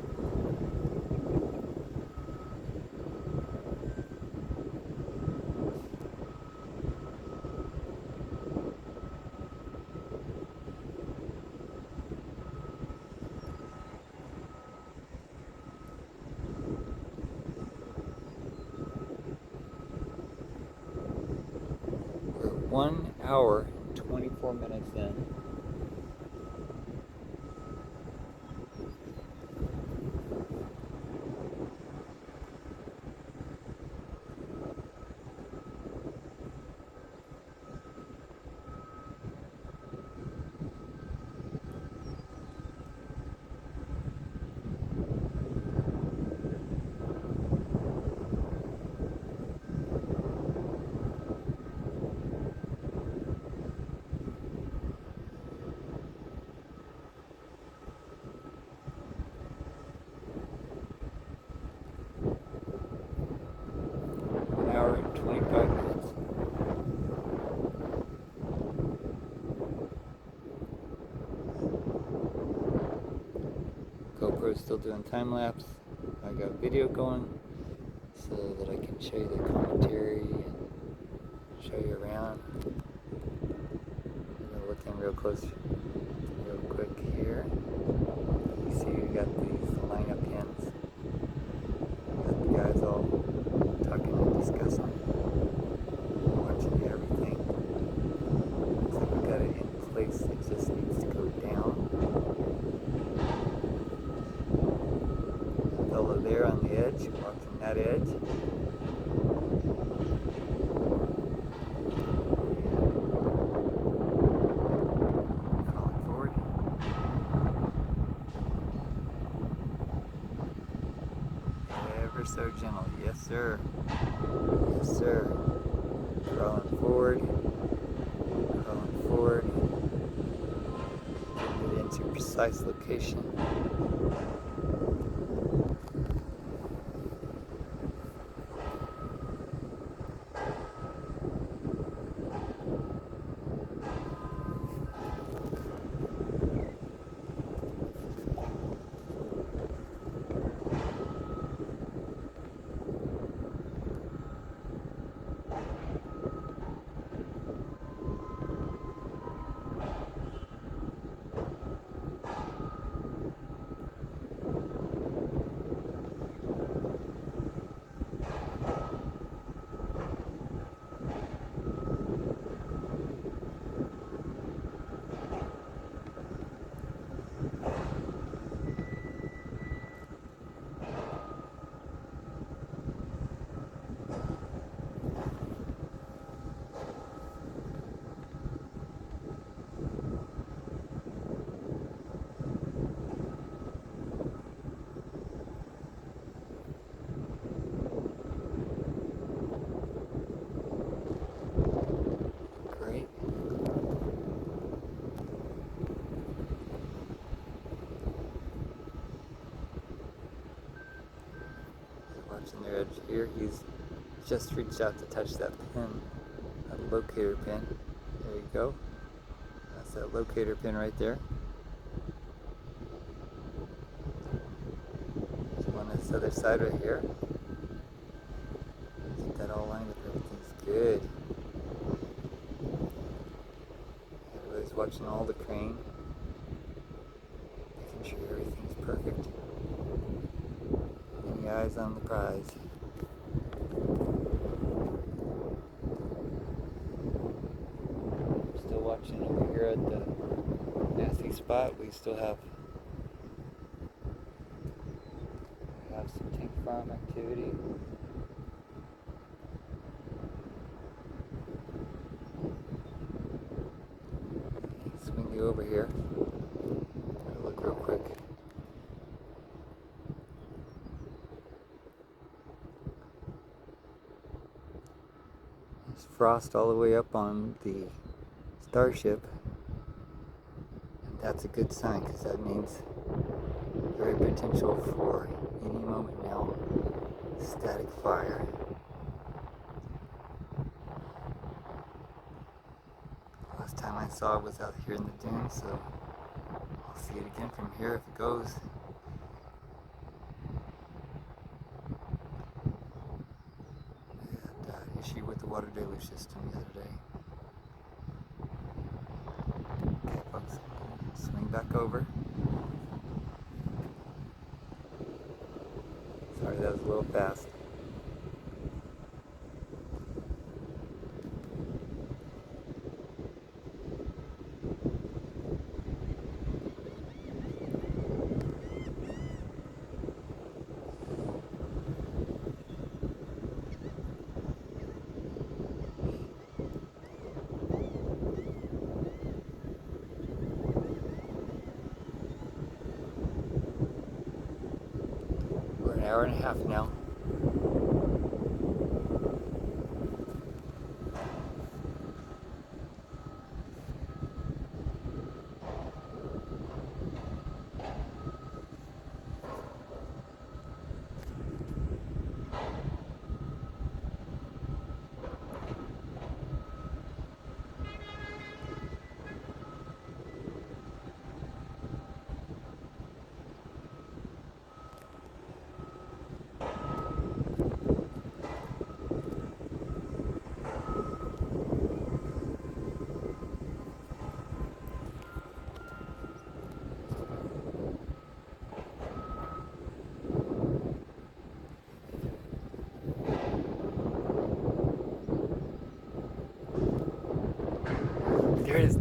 We're 1 hour and 24 minutes in. An hour and 25 minutes. GoPro's still doing time lapse. I got video going so that I can show you the commentary and show you around. I'm gonna look in real close, real quick here. You see, we got these lineup pins. Got the guys all talking and discussing, watching everything. Looks like we got it in place. It just needs to go down. Fellow there on the edge, watching that edge. Crawling forward. Ever so gentle. Yes, sir. Yes, sir. Crawling forward. Crawling forward. Getting it into precise location. Great. Watching their edge here, he's just reached out to touch that pin, that locator pin. There you go. That's that locator pin right there. There's one on this other side right here. Get that all lined up. Everything's good. Everybody's watching all the crane, making sure everything's perfect. Any eyes on the prize. Still watching over here at the nasty spot. We still have some tank farm activity. Swing you over here. Look real quick. There's frost all the way up on the Starship, and that's a good sign because that means very potential for any moment now static fire. Last time I saw it was out here in the dunes, so I'll see it again from here if it goes. water deluge system the other day. Okay, folks, swing back over. Sorry, that was a little fast. We're an hour and a half now. There it is.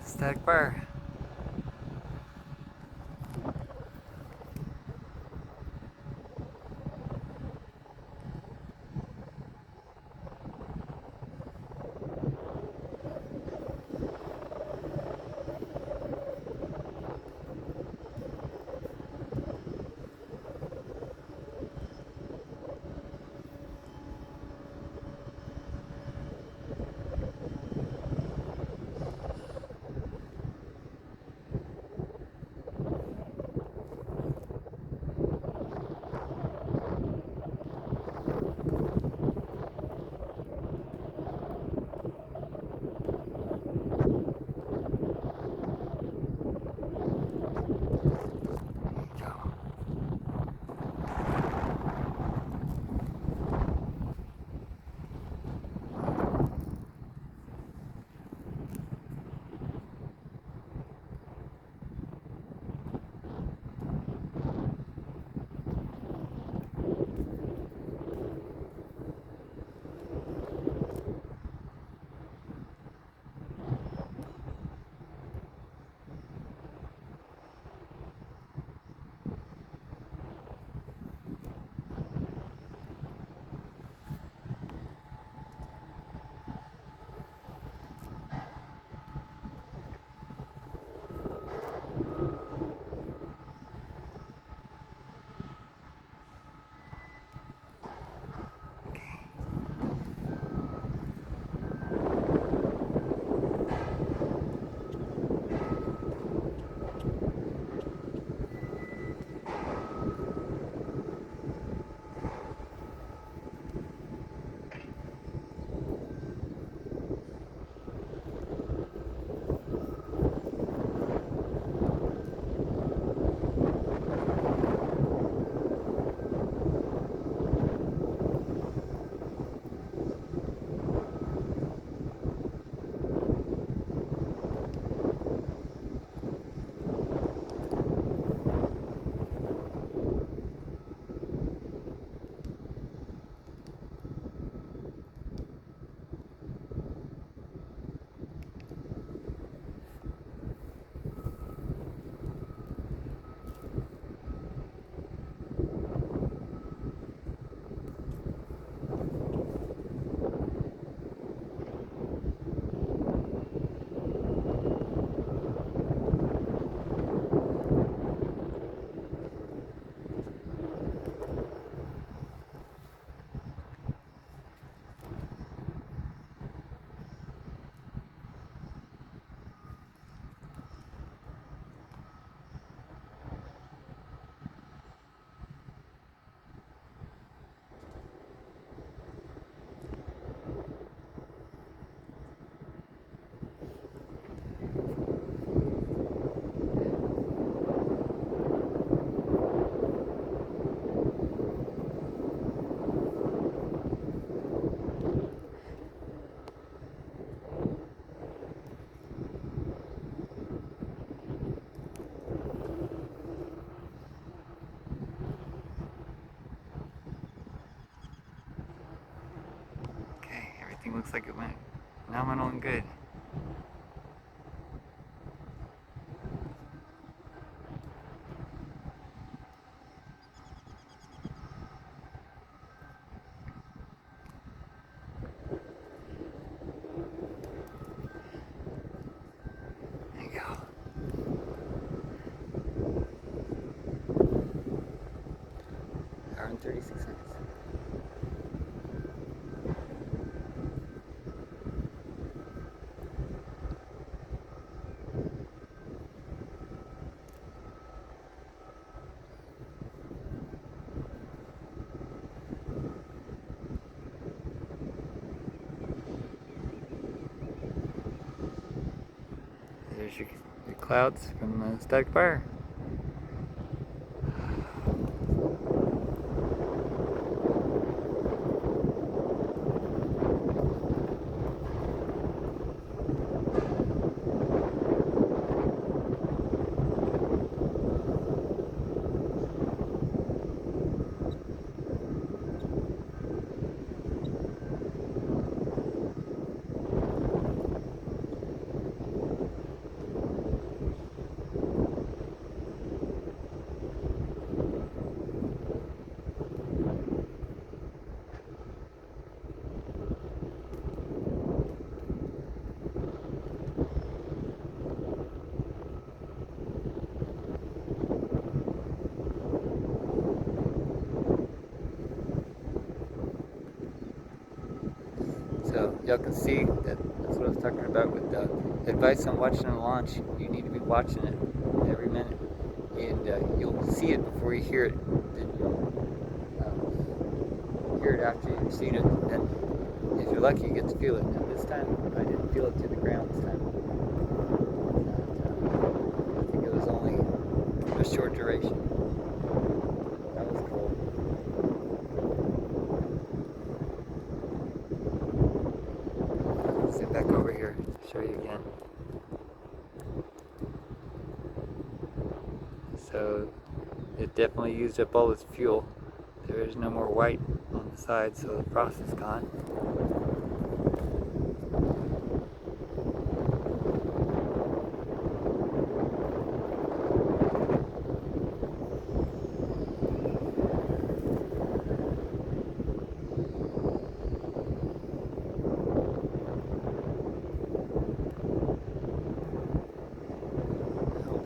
Static fire. everything looks like it went nominal and good. There you go. Hour and 36 minutes. There's your clouds from the static fire. So y'all can see that's what I was talking about with the advice on watching a launch. You need to be watching it every minute, and you'll see it before you hear it. Then hear it after you've seen it. And if you're lucky, you get to feel it. Now this time, I didn't feel it to the ground this time. I think it was only a short duration. That was cool. Sit back over here, show you again. So it definitely used up all its fuel. There is no more white on the side, so the frost is gone.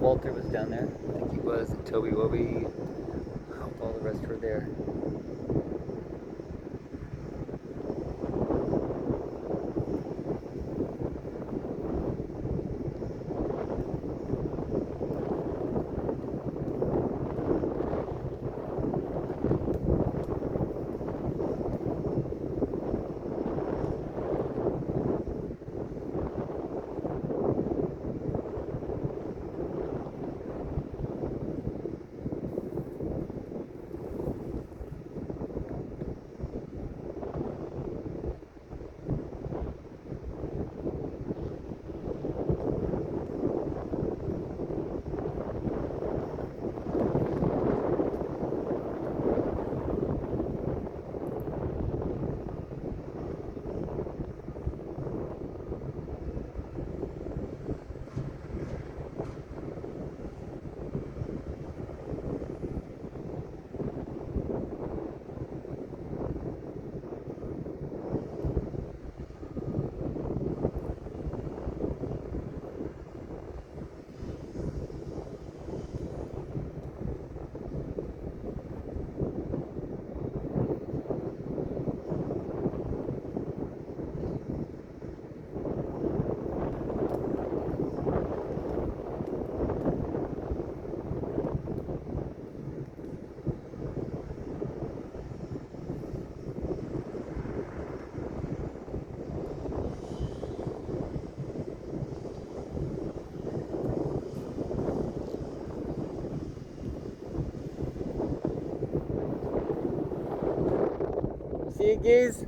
Walter was down there. I think he was, and Toby Wobby. I hope all the rest were there. See you, geese?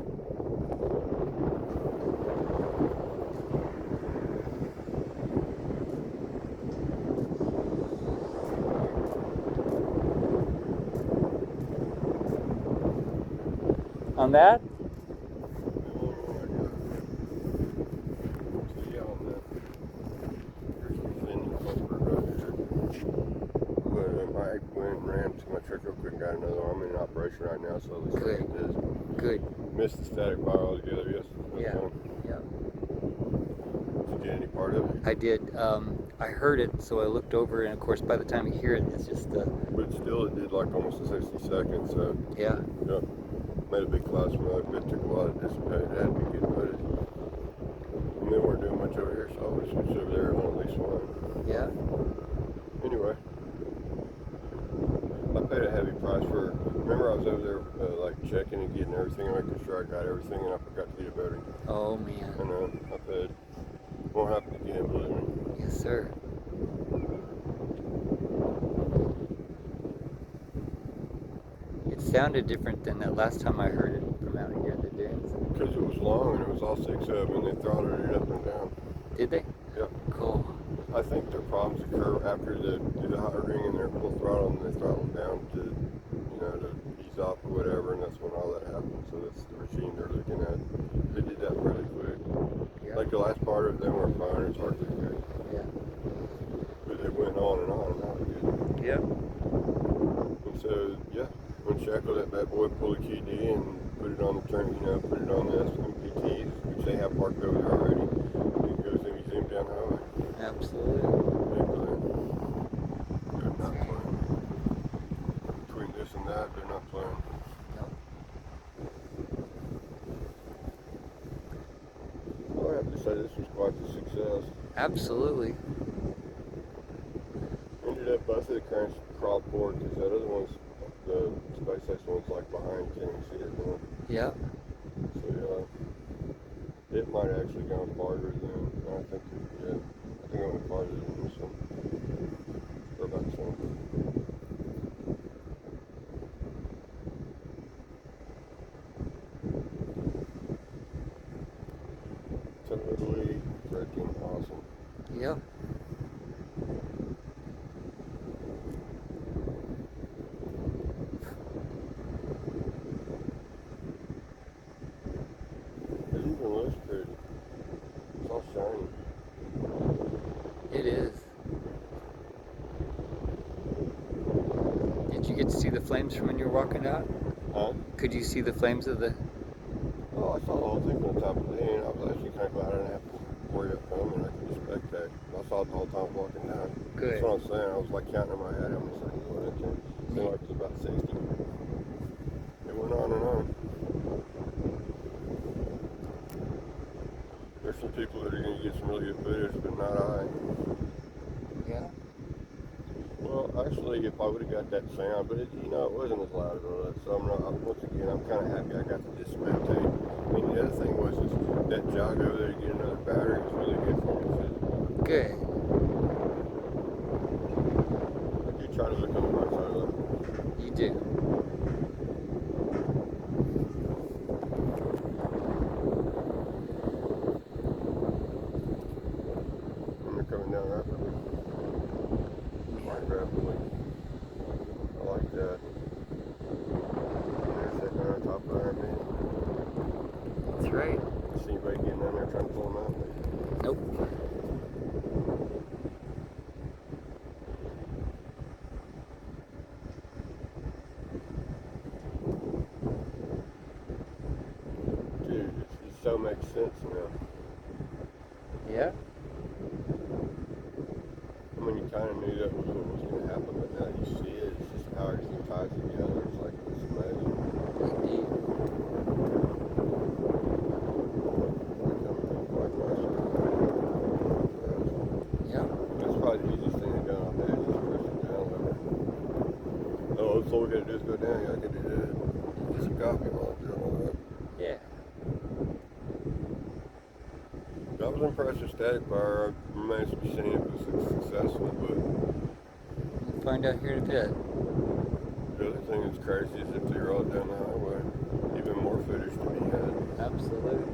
On that? function right now, so let's Good. look at this. Good. Missed the static bar altogether, yes. Yeah. Fine. Yeah. Did you get any part of it? I did. I heard it, so I looked over, and of course, by the time you hear it, it's just But still, it did like almost a 60 seconds, so yeah. yeah. Made a big cloud smoke, but it took a while to dissipate. It had to be good footage. And then we're doing much over here, so I would switch over there on at least one. Yeah. Anyway, I paid a heavy price for. Remember, I was over there like checking and getting everything, making sure I got everything, and I forgot to get a battery. Oh man. I know. I paid. Won't happen again, believe me. Yes, sir. It sounded different than that last time I heard it from out here in the dunes. Because it was long and it was all 6 of them, and they throttled it up and down. Did they? Yep. Cool. I think their problems occur after they do the hot ring and they're full throttle and they throttle down to, to ease off or whatever, and that's when all that happens. So that's the regime they're looking at. They did that really quick. Yeah. Like the last part of it, they weren't fine. It was hardly good. Yeah. But it went on and on and on good. Yeah. And so, yeah, when Shackle that bad boy, pull the QD and put it on the turn, put it on the SMPTs, which they have parked over there already. And it goes and you zoom down the highway. Absolutely. They're playing. They're not playing. Between this and that, they're not playing. Nope. Well, I have to say this was quite a success. Absolutely. Ended up both of the cranes crawled forward because that other one's, the SpaceX one's like behind, can't even see it now. Yeah. So yeah, it might have actually gone farther than I think it did. I think it went farther than this one. Or about the same. Totally freaking awesome. Yeah. It even looks pretty. It's all shiny. It is. Did you get to see the flames from when you were walking out? Huh? Could you see the flames of the? Oh, I saw the whole thing from the top of the end. I was actually kind of glad I didn't have to worry about filming. I could just spectate. I saw it the whole time walking down. Good. That's what I'm saying. I was like counting in my head how many seconds it went into. It seemed like it was about 60. It went on and on. There's some people that are going to get some really good footage, but not I. Yeah. Well, actually, if I would have got that sound, but it wasn't as loud as all that. So once again, I'm kind of happy I got to just spectate. I mean, the other thing was that jog over there to get another battery was really good for me too. Good. I do try to look on the right side of that. You do. And they're coming down rapidly. Quite rapidly. I like that. And they're sitting on top of Iron Man. That's right. See anybody getting down there trying to pull them out? Nope. Dude, it so makes sense now. Yeah. I mean, you kind of knew that was what was going to happen, but now you see it. It's just how everything ties together. It's like, it's amazing. Indeed. Yeah. That's probably the easiest thing to do on that, is just push it down. Oh, that's all we got to do is go down. Yeah, I can do that. Get some coffee while I'm doing all that. Yeah. I was impressed with static power. I remains to be seen if it was successful, but We'll find out here in a bit. the other thing that's crazy is if they roll it down the highway, even more footage to be had. Absolutely.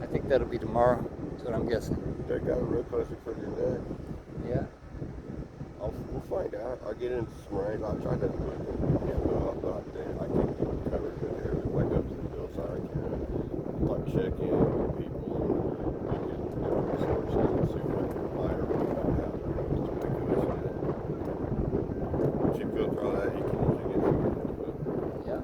I think that'll be tomorrow. That's what I'm guessing. They got it real close to further deck. Yeah. We'll find out. I'll get into some range. I tried that look but I can't get it covered good there. Like up to the hillside, I can't. Like check in with people and look at different resources and see what might or might not happen. Just make a list of that. Once you filter all that, you can usually get through it. Yeah.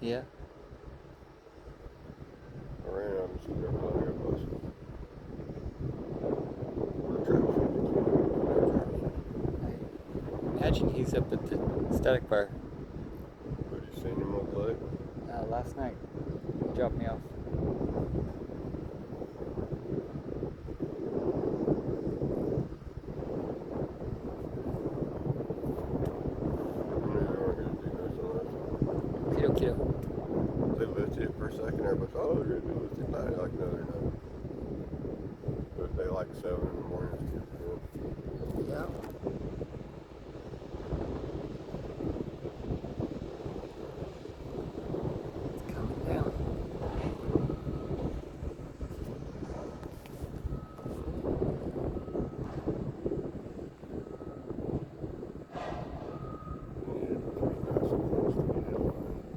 Yeah. I ran out and screwed up on the bus. We're trying to feed the kids. Imagine he's up at the static fire. Have you seen him on the lake? Last night. He dropped me off. Kiddo, kiddo. They lifted it for a second there, but oh, they're going to be lifted tonight. Like, no, they're not. But they like 7 in the morning. Yeah. It's coming down.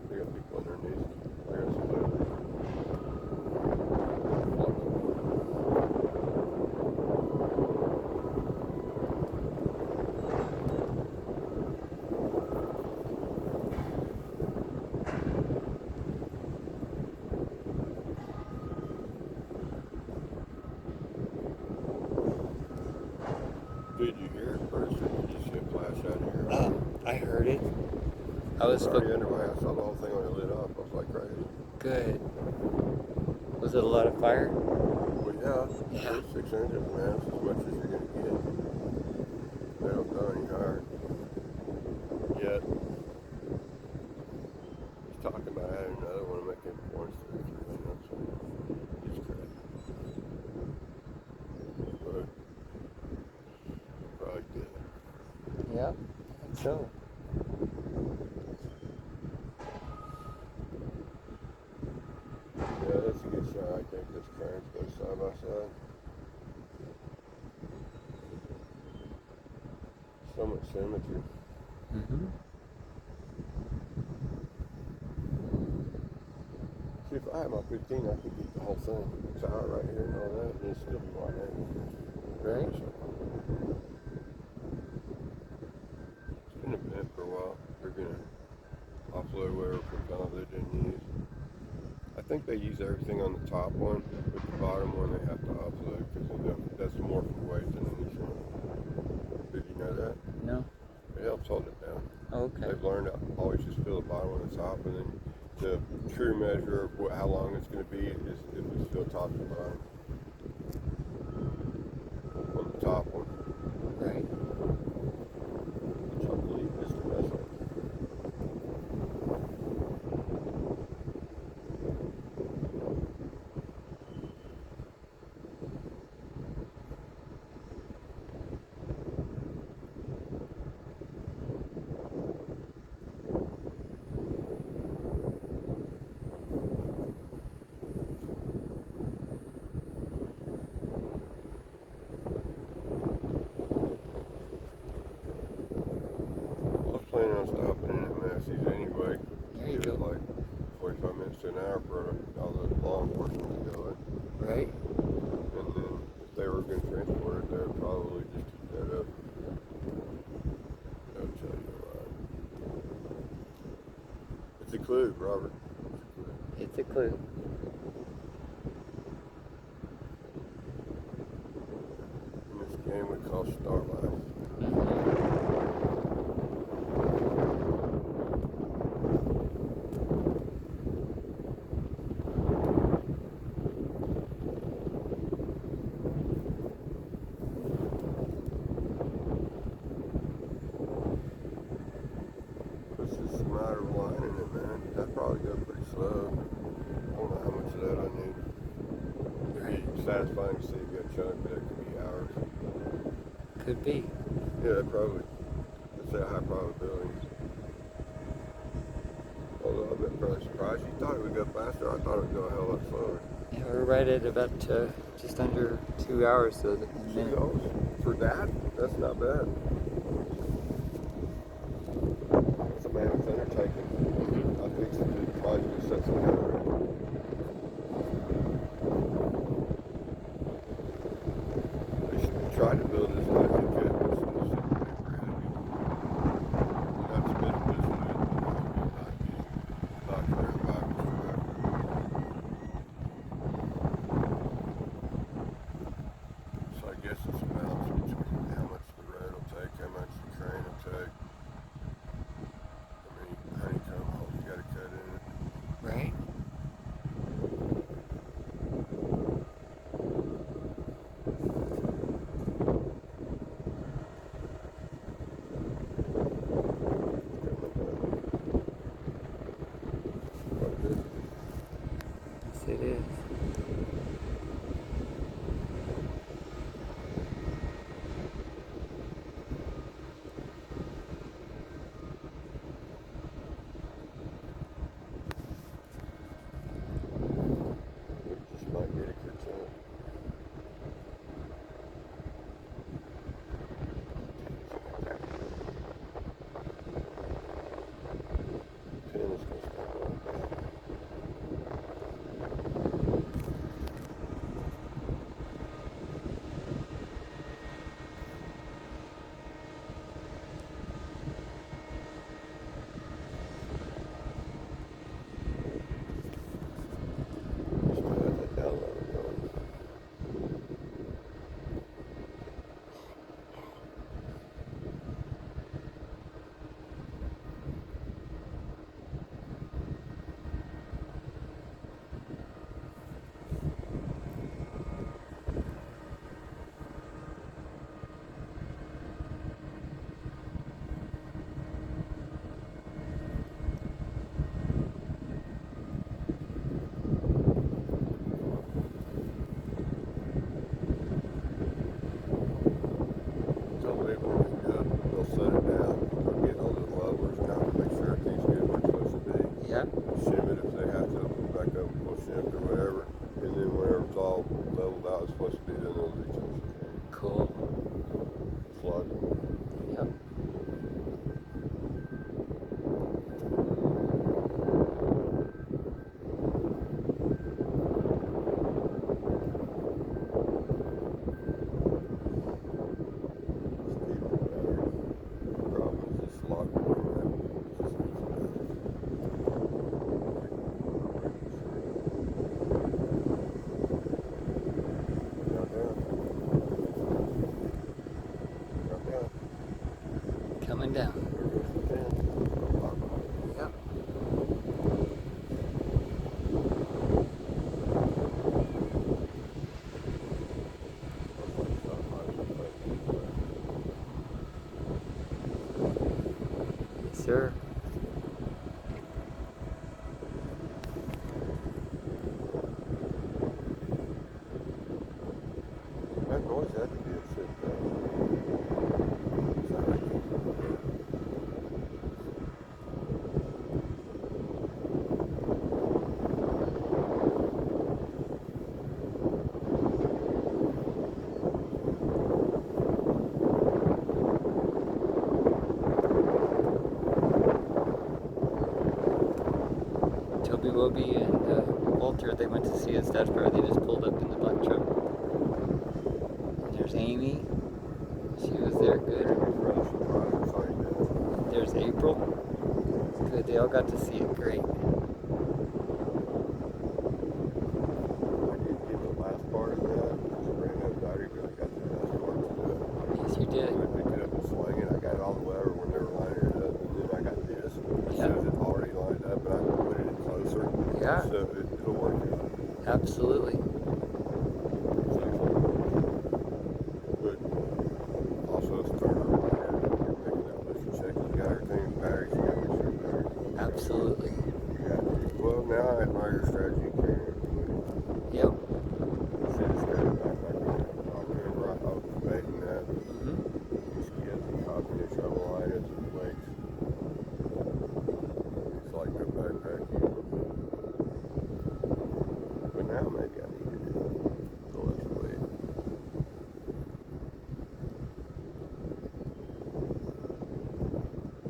They got people underneath. They got some levers. Did you hear it first, or did you see a flash out of your eye? I heard it. I was already under my eye. I saw the whole thing when it lit up. I was like crazy. good. Was it a lot of fire? Well, yeah. Yeah. 6 engines, man. That's as much as you're going to get. They don't go any higher. Yet. He's talking about adding another one to make it 4 instead of 3. You know what I'm saying? It's crazy. But probably good. Yeah, I think so. Yeah, that's a good shot. I think those cranes go side by side. So much symmetry. Mm-hmm. See, if I had my 15, I could get the whole thing. It's out right here and all that, and it'd still be wide angle. Right? It's been a minute for a while. They're going to offload whatever propellant they didn't use. I think they use everything on the top one, but the bottom one they have to offload because that's more for weight than anything. Did you know that? No? It helps hold it down. Oh, okay. They've learned to always just fill the bottom on the top, and then the true measure of how long it's going to be is if it's fill top to bottom. On the top one. Right. Which I believe is the best one. Planning on stopping in at Massey's anyway. There you Give go. it like 45 minutes to an hour for all the law enforcement to go in. Right. And then if they were going to transport it, they would probably just keep that up. I'll tell you what. It's a clue, Robert. It's a clue. In this game we call Star Life. It's just a matter of lining it, man. That'd probably go pretty slow. I don't know how much of that I need. It'd be satisfying to see if you got a chunk, but it could be hours. Could be. Yeah, probably. That's a high probability. Although I've been fairly surprised. You thought it would go faster. I thought it would go a hell of a lot slower. Yeah, we're right at about just under 2 hours. So the minute. For that, that's not bad. That's a mammoth undertaking. I think the project sets it up. They should try to build it as high as they could. That's a bit of business. Knocked around by we'll shift or whatever. And then whenever it's all leveled out, it's supposed to be, then it'll recharge the carrier. Cool. Slug. Yep. Coming down. Yep. Yes, sir. That noise had to be a shit Toby Wobie and Walter, they went to see his dad's car. They just pulled up in the black truck. And there's Amy. She was there. Good. There's April. Good. They all got to see it. Great. Yes, you did. I picked it up and swung it. I got it all the way over when they were lining it up, and then I got this. As soon as it already lined up, and I put it in closer. Yeah. So it'll work out. Absolutely. But also it's turning around here. You're picking out this and checking. You got everything, batteries, you got to make sure batteries. Absolutely. Well, now I admire your strategy of carrying everything. Yep. Should have started back there. I'll remember I was debating that. Just get the copy of trouble line at the legs. It's like no backpack. But now maybe I need to do the less weight.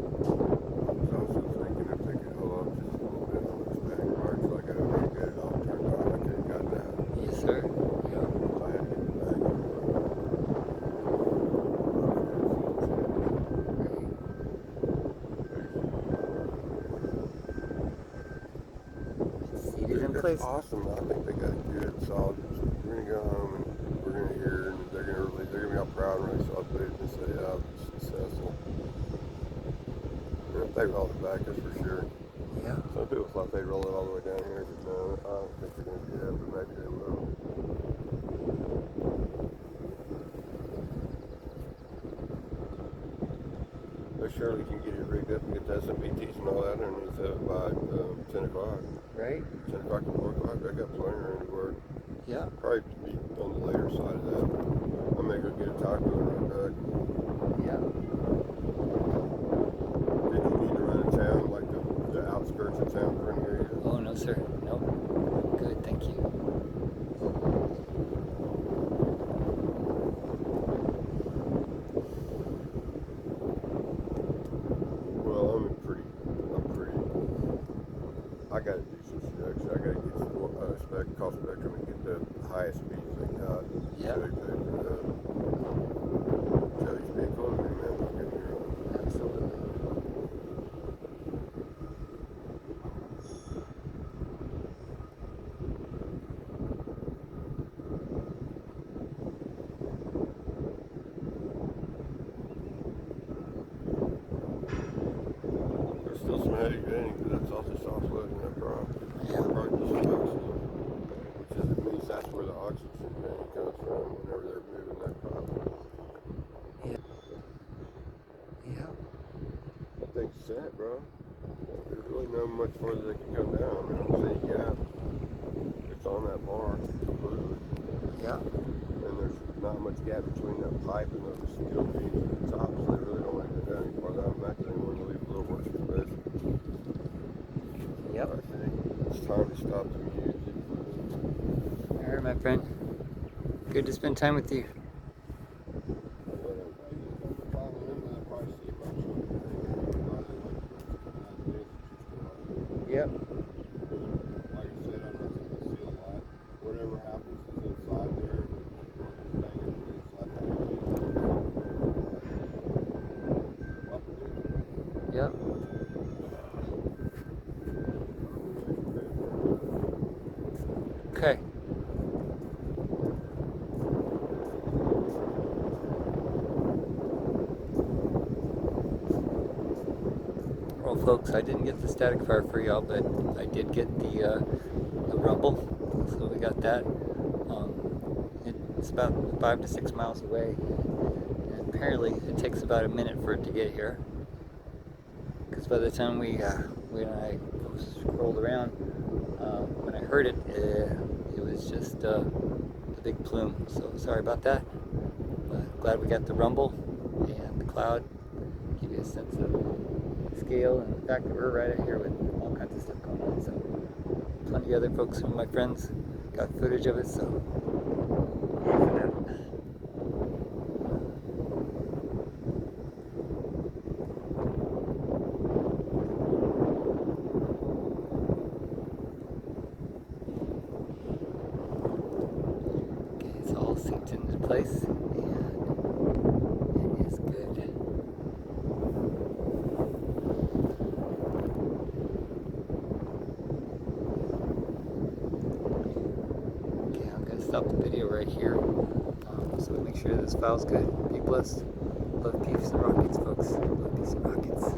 I was also thinking if they could hold up just a little bit on this back marks, like I already got it all turned on. I could have got that. Yes, sir. Yeah. I had to get it back. Seat is in place. Awesome. I think they got it good, solid. We're gonna go home and we're gonna hear, and they're gonna be all proud and really celebrate and say, "Yeah, it's successful." And if they roll it back, that's for sure. Yeah. Some people thought they'd roll it all the way down here, but no, I don't think they're gonna do that. But maybe they will. They surely can get it rigged up and get the SMPTs and all that underneath it by 10 o'clock. Right? 10 o'clock to 4 o'clock, they got plenty of room to work. Yeah. Probably be on the later side of that. I may go get a taco and run back. Yeah. Did you need to run in town, like the outskirts of town for any area? Oh, no, sir. Nope. Good. Thank you. Well, I'm pretty, I gotta do some seduction. I gotta get some cost spectrum and get the highest speeds they got. Yeah. Joey's big on me, man. Don't get me wrong. Absolutely. There's still some heavy vetting, but that's also soft loading, no problem. Yeah. Probably just focusing, which is, it means that's where the oxygen vetting comes from whenever they're moving that prop. Yeah. Yeah. That thing's set, bro. There's really not much further they can come down. I don't see any gap. It's on that bar completely. Yeah. And there's not much gap between that pipe and those steel beams at the top, so they really don't want to go down any farther. I imagine they want to leave a little working space. Yep. I think. it's time to stop the music. All right, my friend. Good to spend time with you. Yep. Like I said, I'm not going to see a lot. Whatever happens is inside there. Yep. Okay. Well, folks, I didn't get the static fire for y'all, but I did get the rumble. So we got that. It's about 5 to 6 miles away. And apparently, it takes about a minute for it to get here. Because by the time when I scrolled around, when I heard it, it was just a big plume. So sorry about that. But glad we got the rumble and the cloud. Give you a sense of scale and the fact that we're right out here with all kinds of stuff going on. So plenty of other folks, some of my friends, got footage of it. So. It's all synced into place, and it is good. Okay, I'm going to stop the video right here, so we make sure this file's good. Be blessed. Love, peace, and rockets, folks. Love, peace, and rockets.